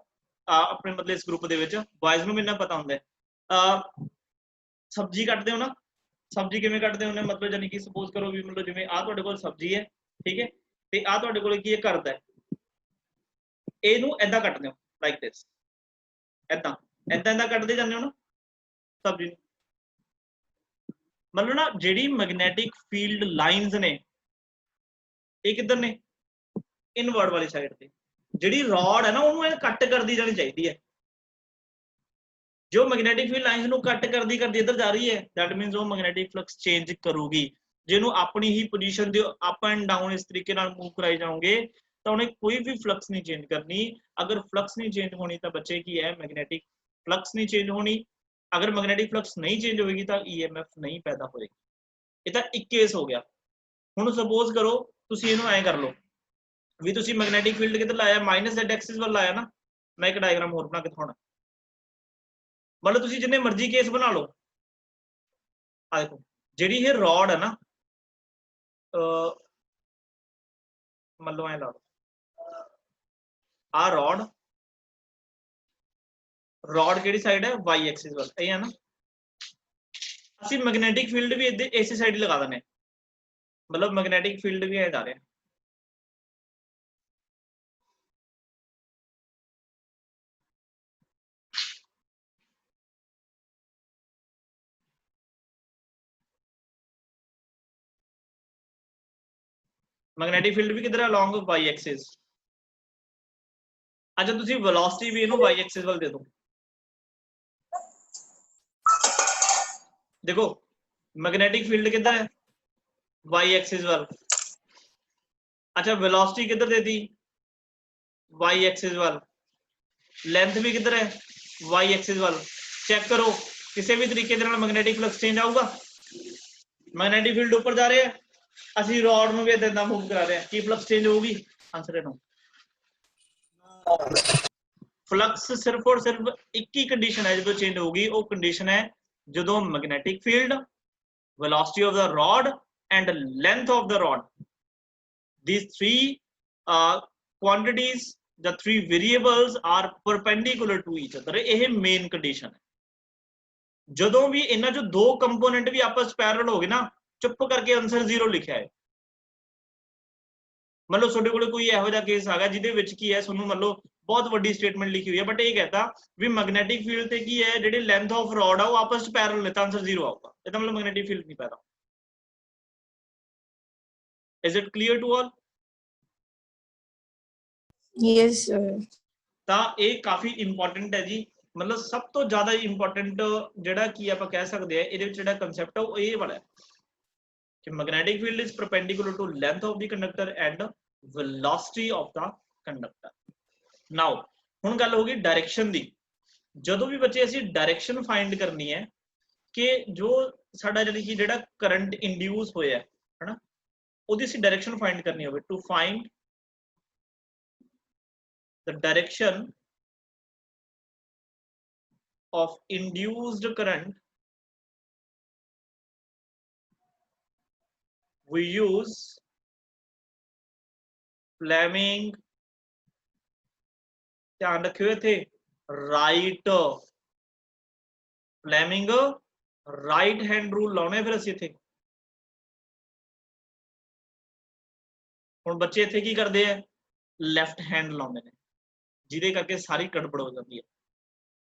A: ਆਪਣੇ ਮਤਲਬ ਇਸ ਗਰੁੱਪ ਦੇ ਵਿੱਚ, ਬॉयਜ਼ ਨੂੰ ਮੈਨੂੰ ਪਤਾ ਹੁੰਦਾ ਹੈ ਸਬਜ਼ੀ ਕੱਟਦੇ ਹੋ ਨਾ, ਸਬਜ਼ੀ ਕਿਵੇਂ ਕੱਟਦੇ ਹੁੰਦੇ ਮਤਲਬ ਜਾਨੀ ਕਿ ਸਪੋਜ਼ ਕਰੋ ਵੀ ਮਤਲਬ ਜਿਵੇਂ ਆਹ ਤੁਹਾਡੇ ਕੋਲ ਸਬਜ਼ੀ ਹੈ, ਠੀਕ ਹੈ, ਤੇ ਆਹ ਤੁਹਾਡੇ ਕੋਲ ਕੀ ਹੈ ਕਰਦਾ, ਇਹਨੂੰ ਏਦਾਂ ਕੱਟਦੇ ਹੋ ਲਾਈਕ ਦਿਸ, ਏਦਾਂ ਏਦਾਂ ਏਦਾਂ ਕੱਟਦੇ ਜਾਂਦੇ ਹੋ ਨਾ ਸਬਜ਼ੀ ਨੂੰ। ਮਤਲਬ ਨਾ ਜਿਹੜੀ ਮੈਗਨੈਟਿਕ ਫੀਲਡ ਲਾਈਨਸ ਨੇ ਇਹ ਕਿੱਧਰ ਨੇ, ਇਨਵਰਡ ਵਾਲੀ ਸਾਈਡ ਤੇ। ਜਿਹੜੀ ਰॉड ਹੈ ਨਾ ਉਹਨੂੰ ਇਹ ਕੱਟ ਕਰਦੀ ਜਾਣੀ ਚਾਹੀਦੀ ਹੈ। ਜੋ ਮੈਗਨੈਟਿਕ ਫੀਲਡ ਲਾਈਨਸ ਨੂੰ ਕੱਟ ਕਰਦੀ ਕਰਦੀ ਇੱਧਰ ਜਾ ਰਹੀ ਹੈ, ਦੈਟ ਮੀਨਸ ਉਹ ਮੈਗਨੈਟਿਕ ਫਲਕਸ ਚੇਂਜ ਕਰੂਗੀ। ਜਿਹਨੂੰ ਆਪਣੀ ਹੀ ਪੋਜੀਸ਼ਨ ਦੇ ਅਪ ਐਂਡ ਡਾਊਨ ਇਸ ਤਰੀਕੇ ਨਾਲ ਮੂਵ ਕਰਾਈ ਜਾਓਗੇ ਤਾਂ ਉਹਨੇ ਕੋਈ ਵੀ ਫਲਕਸ ਨਹੀਂ ਚੇਂਜ ਕਰਨੀ। ਅਗਰ ਫਲਕਸ ਨਹੀਂ ਚੇਂਜ ਹੋਣੀ ਤਾਂ ਬੱਚੇ ਕੀ ਹੈ ਮੈਗਨੈਟਿਕ ਫਲਕਸ ਨਹੀਂ ਚੇਂਜ ਹੋਣੀ। ਅਗਰ ਮੈਗਨੈਟਿਕ ਫਲਕਸ ਨਹੀਂ ਚੇਂਜ ਹੋਏਗੀ ਤਾਂ ਈਐਮਐਫ ਨਹੀਂ ਪੈਦਾ ਹੋਏਗੀ। ਇਹ ਤਾਂ ਇੱਕ ਕੇਸ ਹੋ ਗਿਆ। ਹੁਣ ਸਪੋਜ਼ ਕਰੋ ਤੁਸੀਂ ਇਹਨੂੰ ਐਂ ਕਰ ਲਓ ਵੀ ਤੁਸੀਂ ਮੈਗਨੈਟਿਕ ਫੀਲਡ ਕਿੱਧਰ ਲਾਇਆ, ਮਾਈਨਸ ਜ਼ੈਡ ਐਕਸਿਸ ਵੱਲ ਲਾਇਆ ਨਾ। ਮੈਂ ਇੱਕ ਡਾਇਗਰਾਮ ਹੋਰ ਬਣਾ ਕੇ ਦਿਖਾਉਣਾ, ਮਤਲਬ ਤੁਸੀਂ ਜਿੰਨੇ ਮਰਜ਼ੀ ਕੇਸ ਬਣਾ ਲਓ। ਆ ਦੇਖੋ ਜਿਹੜੀ ਇਹ ਰॉड ਹੈ ਨਾ, ਮੰਨ ਲਓ ਐਂ ਲਾ ਲਓ ਆ ਰॉड ਕਿਹੜੀ ਸਾਈਡ ਹੈ, ਵਾਈ ਐਕਸਿਸ ਵੱਲ, ਇਹ ਹੈ ਨਾ। ਅਸੀਂ ਮੈਗਨੈਟਿਕ ਫੀਲਡ ਵੀ ਇੱਧਰ ਇਸੇ ਸਾਈਡ ਲਗਾ ਦਿੰਦੇ, ਮਤਲਬ ਮੈਗਨੈਟਿਕ ਫੀਲਡ ਵੀ ਐ ਜਾ ਰਿਹਾ। मैग्नेटिक फील्ड भी किधर है, along y एक्सिस। अच्छा तुसी वेलोसिटी भी इनु y एक्सिस वाल दे दो। देखो मैग्नेटिक फील्ड किधर है, y एक्सिस वाल। अच्छा वेलोसिटी किधर दे दी, y एक्सिस वाल। लेंथ भी किधर है, y एक्सिस वाल। चेक करो किसी भी तरीके के मैग्नेटिक फ्लक्स चेंज आऊगा। मैग्नेटिक फील्ड ऊपर जा रहे हैं, ਅਸੀਂ ਰॉड ਨੂੰ ਵੀ ਇਦਾਂ ਮੂਵ ਕਰਾ ਰਹੇ ਹਾਂ, ਕੀ ਫਲਕਸ ਚੇਂਜ ਹੋਊਗੀ, ਆਨਸਰ ਹੈ नो। ਫਲਕਸ ਸਿਰਫ ਔਰ ਸਿਰਫ ਇੱਕ ਹੀ ਕੰਡੀਸ਼ਨ ਹੈ ਜਦੋਂ ਚੇਂਜ ਹੋਊਗੀ, ਉਹ ਕੰਡੀਸ਼ਨ ਹੈ ਜਦੋਂ magnetic field, velocity of the rod and length of the rod, these three quantities, the three variables are perpendicular to each other। ਇਹ ਮੇਨ ਕੰਡੀਸ਼ਨ ਹੈ। ਜਦੋਂ ਵੀ ਇਹਨਾਂ ਚੋਂ ਦੋ ਕੰਪੋਨੈਂਟ ਵੀ ਆਪਸ ਪੈਰਲਲ ਹੋ ਗਏ ਨਾ, ਚੁੱਪ ਕਰਕੇ ਆਨਸਰ 0 ਲਿਖਿਆ ਹੈ। मतलब ਤੁਹਾਡੇ ਕੋਲ ਕੋਈ ਇਹੋ ਜਿਹਾ ਕੇਸ ਆ ਗਿਆ ਜਿਹਦੇ ਵਿੱਚ ਕੀ ਹੈ ਤੁਹਾਨੂੰ ਮਤਲਬ ਬਹੁਤ ਵੱਡੀ ਸਟੇਟਮੈਂਟ ਲਿਖੀ ਹੋਈ ਹੈ ਬਟ ਇਹ कहता ਵੀ ਮੈਗਨੈਟਿਕ ਫੀਲਡ ਤੇ ਕੀ ਹੈ ਜਿਹੜੇ ਲੈਂਥ ਆਫ ਰॉड ਆ ਉਹ ਆਪਸ ਵਿੱਚ ਪੈਰਲਲ ਨੇ ਤਾਂ ਆਨਸਰ 0 ਆਊਗਾ। ਇਹਦਾ ਮਤਲਬ ਮੈਗਨੈਟਿਕ ਫੀਲਡ ਨਹੀਂ ਪੈਦਾ। Is it clear to all?
D: Yes sir।
A: ਤਾਂ ਇਹ ਕਾਫੀ ਇੰਪੋਰਟੈਂਟ ਹੈ ਜੀ। ਮਤਲਬ ਸਭ ਤੋਂ ਜ਼ਿਆਦਾ ਇੰਪੋਰਟੈਂਟ ਜਿਹੜਾ ਕੀ ਆਪਾਂ ਕਹਿ ਸਕਦੇ ਆ ਇਹਦੇ ਵਿੱਚ ਜਿਹੜਾ ਕਨਸੈਪਟ ਆ ਉਹ ਇਹ ਵਾਲਾ ਹੈ कि magnetic field is perpendicular to length of the conductor and velocity of the conductor. Now हुण गल होगी डायरेक्शन दी। जदों भी बच्चे असीं डायरेक्शन फाइंड करनी है कि जो साडा जिहड़ा करंट इंड्यूस होया है ना, ਉਹਦੀ ਅਸੀਂ डायरेक्शन फाइंड करनी होवे, to find the direction of induced current, we use Fleming, ध्यान रखियो इथे, right Fleming right hand rule लाने फिर ਅਸੀਂ इथे। ਹੁਣ ਬੱਚੇ ਇੱਥੇ ਕੀ ਕਰਦੇ ਆ, ਲੈਫਟ ਹੈਂਡ ਲਾਉਂਦੇ ਨੇ, ਜਿਹਦੇ ਕਰਕੇ ਸਾਰੀ ਗੜਬੜ ਹੋ ਜਾਂਦੀ ਹੈ।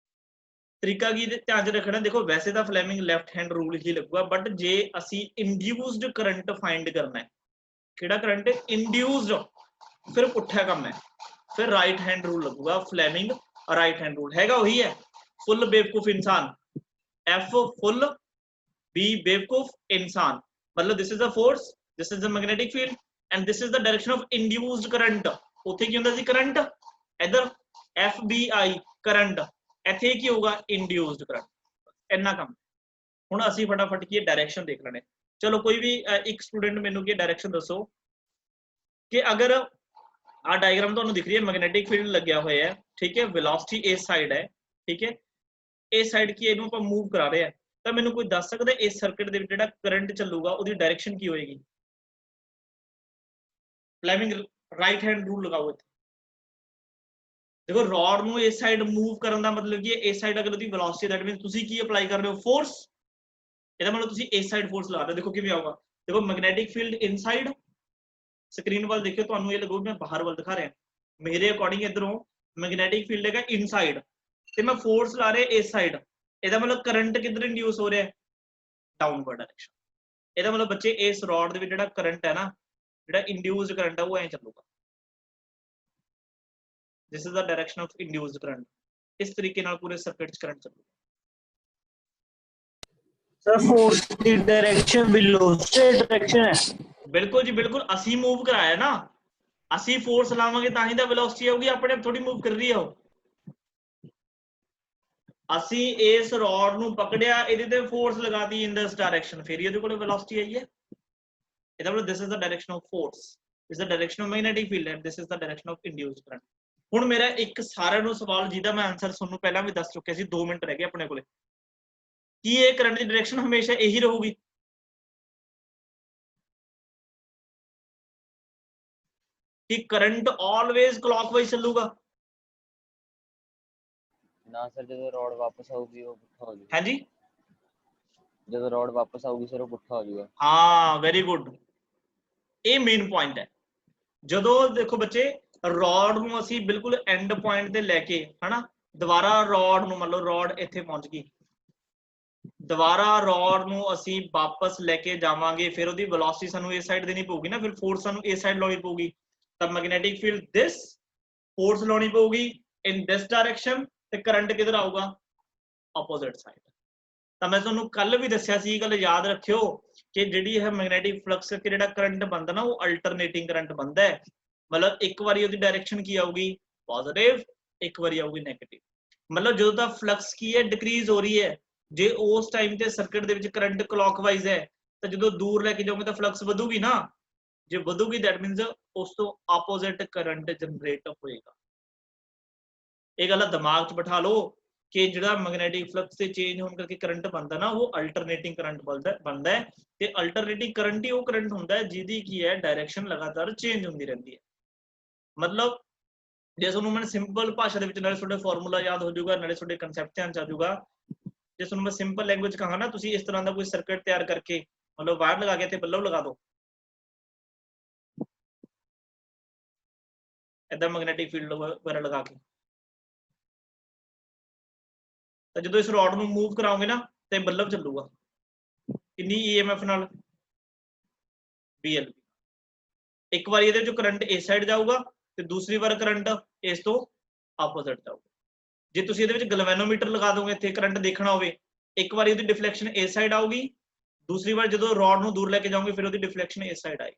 A: ਤਰੀਕਾ ਕੀ ਧਿਆਨ ਚ ਰੱਖਣਾ, ਦੇਖੋ ਵੈਸੇ ਤਾਂ ਫਲੇਮਿੰਗ ਲੈਫਟ ਹੈਂਡ ਰੂਲ ਹੀ ਲੱਗੂਗਾ, ਬਟ ਜੇ ਅਸੀਂ ਇੰਡਿਊਸਡ ਕਰੰਟ ਫਾਈਂਡ ਕਰਨਾ ਹੈ, ਕਿਹੜਾ ਕਰੰਟ ਇੰਡਿਊਸਡ, ਫਿਰ ਪੁੱਠਾ ਕੰਮ ਹੈ, ਫਿਰ ਰਾइट हैंड रूल लगूगा। फ्लेमिंग राइट हैंड रूल हैगा वही है, फुल बेवकूफ इंसान, एफ फुल, बी बेवकूफ इंसान, मतलब this is the force, this is the magnetic field and this is the direction of induced current. ਉੱਥੇ ਕੀ ਹੁੰਦਾ ਸੀ ਕਰੰਟ, इधर एफ बी आई करंट, ਇੱਥੇ ਕੀ ਹੋਊਗਾ ਇੰਡਿਊਸਡ ਕਰੰਟ। ਇੰਨਾ ਕੰਮ। ਹੁਣ ਅਸੀਂ ਫਟਾਫਟ ਕੀ ਡਾਇਰੈਕਸ਼ਨ ਦੇਖ ਲੈਣੇ। ਚਲੋ ਕੋਈ ਵੀ ਇੱਕ ਸਟੂਡੈਂਟ ਮੈਨੂੰ ਕੀ ਡਾਇਰੈਕਸ਼ਨ ਦੱਸੋ ਕਿ ਅਗਰ ਆ डायग्राम ਤੁਹਾਨੂੰ दिख रही है, मैग्नेटिक फील्ड ਲੱਗਿਆ ਹੋਇਆ ਹੈ, ठीक है, वेलोसिटी इस साइड है, ठीक है, इस साइड की ਇਹਨੂੰ ਆਪਾਂ मूव करा रहे हैं, ਤਾਂ ਮੈਨੂੰ ਕੋਈ ਦੱਸ ਸਕਦਾ ਇਸ ਸਰਕਟ ਦੇ ਵਿੱਚ ਜਿਹੜਾ ਕਰੰਟ ਚੱਲੂਗਾ ਉਹਦੀ डायरेक्शन ਕੀ ਹੋਏਗੀ। फ्लेमिंग राइट हैंड रूल लगाओ ਇੱਥੇ। देखो रॉड ਨੂੰ ਇਸ ਸਾਈਡ मूव ਕਰਨ ਦਾ ਮਤਲਬ ਕੀ ਹੈ, ਇਸ ਸਾਈਡ ਅਗਰ ਉਹਦੀ वेलोसिटी दैट मींस ਤੁਸੀਂ ਕੀ ਅਪਲਾਈ ਕਰ ਰਹੇ ਹੋ, फोर्स, ਇਹਦਾ ਮਤਲਬ ਤੁਸੀਂ ਇਸ ਸਾਈਡ फोर्स ਲਾ ਰਹੇ ਹੋ। देखो ਕਿਵੇਂ ਆਊਗਾ, देखो मैग्नेटिक फील्ड इनसाइड, स्क्रीन वाल देखियो ਤੁਹਾਨੂੰ ਇਹ ਲੱਗੂ ਮੈਂ ਬਾਹਰ ਵੱਲ ਦਿਖਾ ਰਿਹਾ, ਮੇਰੇ ਅਕੋਰਡਿੰਗ ਇਧਰੋਂ ਮੈਗਨੈਟਿਕ ਫੀਲਡ ਹੈਗਾ ਇਨਸਾਈਡ ਤੇ ਮੈਂ ਫੋਰਸ ਲਾ ਰਿਹਾ ਇਸ ਸਾਈਡ, ਇਹਦਾ ਮਤਲਬ ਕਰੰਟ ਕਿੱਧਰ ਇੰਡਿਊਸ ਹੋ ਰਿਹਾ ਹੈ, ਡਾਊਨਵਰਡ ਡਾਇਰੈਕਸ਼ਨ। ਇਹਦਾ ਮਤਲਬ ਬੱਚੇ ਇਸ ਰੋਡ ਦੇ ਵਿੱਚ ਜਿਹੜਾ ਕਰੰਟ ਹੈ ਨਾ, ਜਿਹੜਾ ਇੰਡਿਊਸਡ ਕਰੰਟ ਹੈ ਉਹ ਐਂ ਚੱਲੂਗਾ। This is the direction of induced current. ਇਸ ਤਰੀਕੇ ਨਾਲ ਪੂਰੇ ਸਰਕਟ 'ਚ ਕਰੰਟ ਚੱਲੂਗਾ।
C: सर फोर्स की डायरेक्शन वेलोसिटी डायरेक्शन है।
A: बिल्कुल जी बिल्कुल, ਅਸੀਂ मूव कराया ना, ਅਸੀਂ फोर्स लावांगे ਤਾਂ ਹੀ ਤਾਂ वेलोसिटी आऊगी, ਆਪਣੇ ਆਪ ਥੋੜੀ मूव कर रही है। ਅਸੀਂ ਇਸ ਰੋਡ ਨੂੰ ਪਕੜਿਆ, ਇਹਦੇ ਤੇ फोर्स लगाती इन दिस डायरेक्शन, ਫਿਰ ਇਹਦੇ ਕੋਲ वेलोसिटी आई है। ਇਹਦਾ ਮਤਲਬ this is the direction of force, this is the direction of magnetic field and this is the direction of induced current. ਹੁਣ ਮੇਰਾ ਇੱਕ ਸਾਰਿਆਂ ਨੂੰ ਸਵਾਲ ਜਿਹਦਾ ਮੈਂ ਆਨਸਰ ਤੁਹਾਨੂੰ ਪਹਿਲਾਂ ਵੀ ਦੱਸ ਚੁੱਕਿਆ ਸੀ, 2 ਮਿੰਟ ਰਹਿ ਗਏ ਆਪਣੇ ਕੋਲੇ, ਕੀ ਇਹ ਕਰੰਟ ਦੀ ਡਾਇਰੈਕਸ਼ਨ ਹਮੇਸ਼ਾ ਇਹੀ ਰਹੂਗੀ? कि करंट ऑलवेज क्लॉकवाइज चलूगा?
F: ना सर, जो रॉड वापस आऊगी वो पुट्ठा हो जाएगा।
A: हाँ जी,
F: जो रॉड वापस आऊगी सर वो पुट्ठा हो जाएगा।
A: हाँ वेरी गुड, ये मेन पॉइंट है। ਜਦੋਂ ਦੇਖੋ ਬੱਚੇ ਰੋਡ ਨੂੰ ਅਸੀਂ ਬਿਲਕੁਲ ਐਂਡ ਪੁਆਇੰਟ ਤੇ ਲੈ ਕੇ ਹਨਾ, ਦੁਬਾਰਾ ਰੋਡ ਨੂੰ ਮੰਨ ਲਓ ਰੋਡ ਇੱਥੇ ਪਹੁੰਚ ਗਈ, ਦੁਬਾਰਾ ਰੋਡ ਨੂੰ ਅਸੀਂ ਵਾਪਸ ਲੈ ਕੇ ਜਾਵਾਂਗੇ, ਫਿਰ ਉਹਦੀ ਵੈਲੋਸਿਟੀ ਸਾਨੂੰ ਇਸ ਸਾਈਡ ਦੇਣੀ ਪਊਗੀ ਨਾ, ਫਿਰ ਫੋਰਸ ਸਾਨੂੰ ਇਸ ਸਾਈਡ ਲਾਉਣੀ ਪਊਗੀ, ਤਾਂ ਮੈਗਨੈਟਿਕ ਫੀਲਡ ਦਿਸ ਫੋਰਸ ਲਾਉਣੀ ਪਊਗੀ ਇਨ ਦਿਸ ਡਾਇਰੈਕਸ਼ਨ, ਤੇ ਕਰੰਟ ਕਿੱਧਰ ਆਊਗਾ, ਆਪੋਜ਼ਿਟ ਸਾਈਡ। ਤਾਂ ਮੈਂ ਤੁਹਾਨੂੰ ਕੱਲ ਵੀ ਦੱਸਿਆ ਸੀ, ਗੱਲ ਯਾਦ ਰੱਖਿਓ ਕਿ ਜਿਹੜੀ ਹੈ ਮੈਗਨੈਟਿਕ ਫਲਕਸ ਕਿ ਜਿਹੜਾ ਕਰੰਟ ਬਣਦਾ ਨਾ, ਉਹ ਅਲਟਰਨੇਟਿੰਗ ਕਰੰਟ ਬਣਦਾ ਹੈ। ਮਤਲਬ ਇੱਕ ਵਾਰੀ ਉਹਦੀ ਡਾਇਰੈਕਸ਼ਨ ਕੀ ਆਊਗੀ, ਪੋਜ਼ਿਟਿਵ, ਇੱਕ ਵਾਰੀ ਆਊਗੀ ਨੈਗੇਟਿਵ। ਮਤਲਬ ਜਦੋਂ ਤਾਂ ਫਲਕਸ ਕੀ ਹੈ, ਡਿਕਰੀਜ਼ ਹੋ ਰਹੀ ਹੈ, ਜੇ ਉਸ ਟਾਈਮ ਤੇ ਸਰਕਟ ਦੇ ਵਿੱਚ ਕਰੰਟ ਕਲੌਕਵਾਈਜ਼ ਹੈ, ਤਾਂ ਜਦੋਂ ਦੂਰ ਲੈ ਕੇ ਜਾਓਗੇ ਤਾਂ ਫਲਕਸ ਵਧੂਗੀ ਨਾ, ਜੇ ਵਧੂਗੀ ਦੈਟ ਮੀਨਸ ਉਸ ਤੋਂ ਆਪੋਜ਼ਿਟ ਕਰੰਟ ਜਨਰੇਟ ਹੋਏਗਾ। ਇਹ ਗੱਲ ਦਿਮਾਗ 'ਚ ਬਿਠਾ ਲਓ ਕਿ ਜਿਹੜਾ ਮੈਗਨੈਟਿਕ ਫਲਕਸ ਤੇ ਚੇਂਜ ਹੋਣ ਕਰਕੇ ਕਰੰਟ ਬਣਦਾ ਨਾ, ਉਹ ਅਲਟਰਨੇਟਿੰਗ ਕਰੰਟ ਬਣਦਾ ਹੈ, ਤੇ ਅਲਟਰਨੇਟਿੰਗ ਕਰੰਟ ਹੀ ਉਹ ਕਰੰਟ ਹੁੰਦਾ ਹੈ ਜਿਹਦੀ ਕੀ ਹੈ ਡਾਇਰੈਕਸ਼ਨ ਲਗਾਤਾਰ ਚੇਂਜ ਹੁੰਦੀ ਰਹਿੰਦੀ ਹੈ। ਮਤਲਬ ਜੇ ਤੁਹਾਨੂੰ ਮੈਂ ਸਿੰਪਲ ਭਾਸ਼ਾ ਦੇ ਵਿੱਚ ਨਾਲੇ ਤੁਹਾਡੇ ਫਾਰਮੂਲਾ ਯਾਦ ਹੋ ਜਾਊਗਾ, ਨਾਲੇ ਤੁਹਾਡੇ ਕਨਸੈਪਟ ਧਿਆਨ ਚ ਆ ਜਾਊਗਾ। ਜੇ ਤੁਹਾਨੂੰ ਮੈਂ ਸਿੰਪਲ ਲੈਂਗੁਏਜ ਕਹਾਂ ਨਾ, ਤੁਸੀਂ ਇਸ ਤਰ੍ਹਾਂ ਦਾ ਕੋਈ ਸਰਕਟ ਤਿਆਰ ਕਰਕੇ ਮਤਲਬ ਵਾਇਰ ਲਗਾ ਕੇ ਇੱਥੇ ਬੱਲਬ ਲਗਾ ਦਿਓ, ਏਦਾਂ ਮੈਗਨੈਟਿਕ ਫੀਲਡ ਵਗੈਰਾ ਲਗਾ ਕੇ, ਤਾਂ ਜਦੋਂ ਇਸ ਰੋਡ ਨੂੰ ਮੂਵ ਕਰਾਓਗੇ ਨਾ ਤੇ ਬੱਲਬ ਚੱਲੂਗਾ। ਕਿੰਨੀ EMF ਨਾਲ, BLB। ਇੱਕ ਵਾਰੀ ਇਹਦੇ ਚੋਂ ਕਰੰਟ ਇਸ ਸਾਈਡ ਜਾਊਗਾ ਤੇ ਦੂਸਰੀ ਵਾਰ ਕਰੰਟ ਇਸ ਤੋਂ ਆਪੋਜ਼ਿਟ ਜਾਊਗਾ। ਜੇ ਤੁਸੀਂ ਇਹਦੇ ਵਿੱਚ ਗਲਵੈਨੋਮੀਟਰ ਲਗਾ ਦੋਗੇ, ਇੱਥੇ ਕਰੰਟ ਦੇਖਣਾ ਹੋਵੇ, ਇੱਕ ਵਾਰੀ ਉਹਦੀ ਡਿਫਲੈਕਸ਼ਨ ਇਸ ਸਾਈਡ ਆਊਗੀ, दूसरी बार जो रॉड ਨੂੰ दूर लेके जाओगे फिर ਉਹਦੀ डिफ्लेक्शन इस साइड आएगी।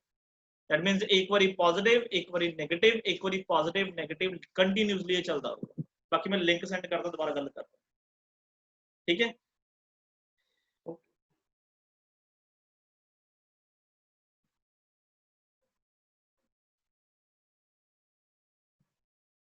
A: दैट मींस एक बारी पॉजिटिव एक बारी नेगेटिव एक बारी पॉजिटिव नेगेटिव कंटिन्यूअसली ये चलता होगा। बाकी मैं लिंक सेंड करता दोबारा गल करता, ठीक है।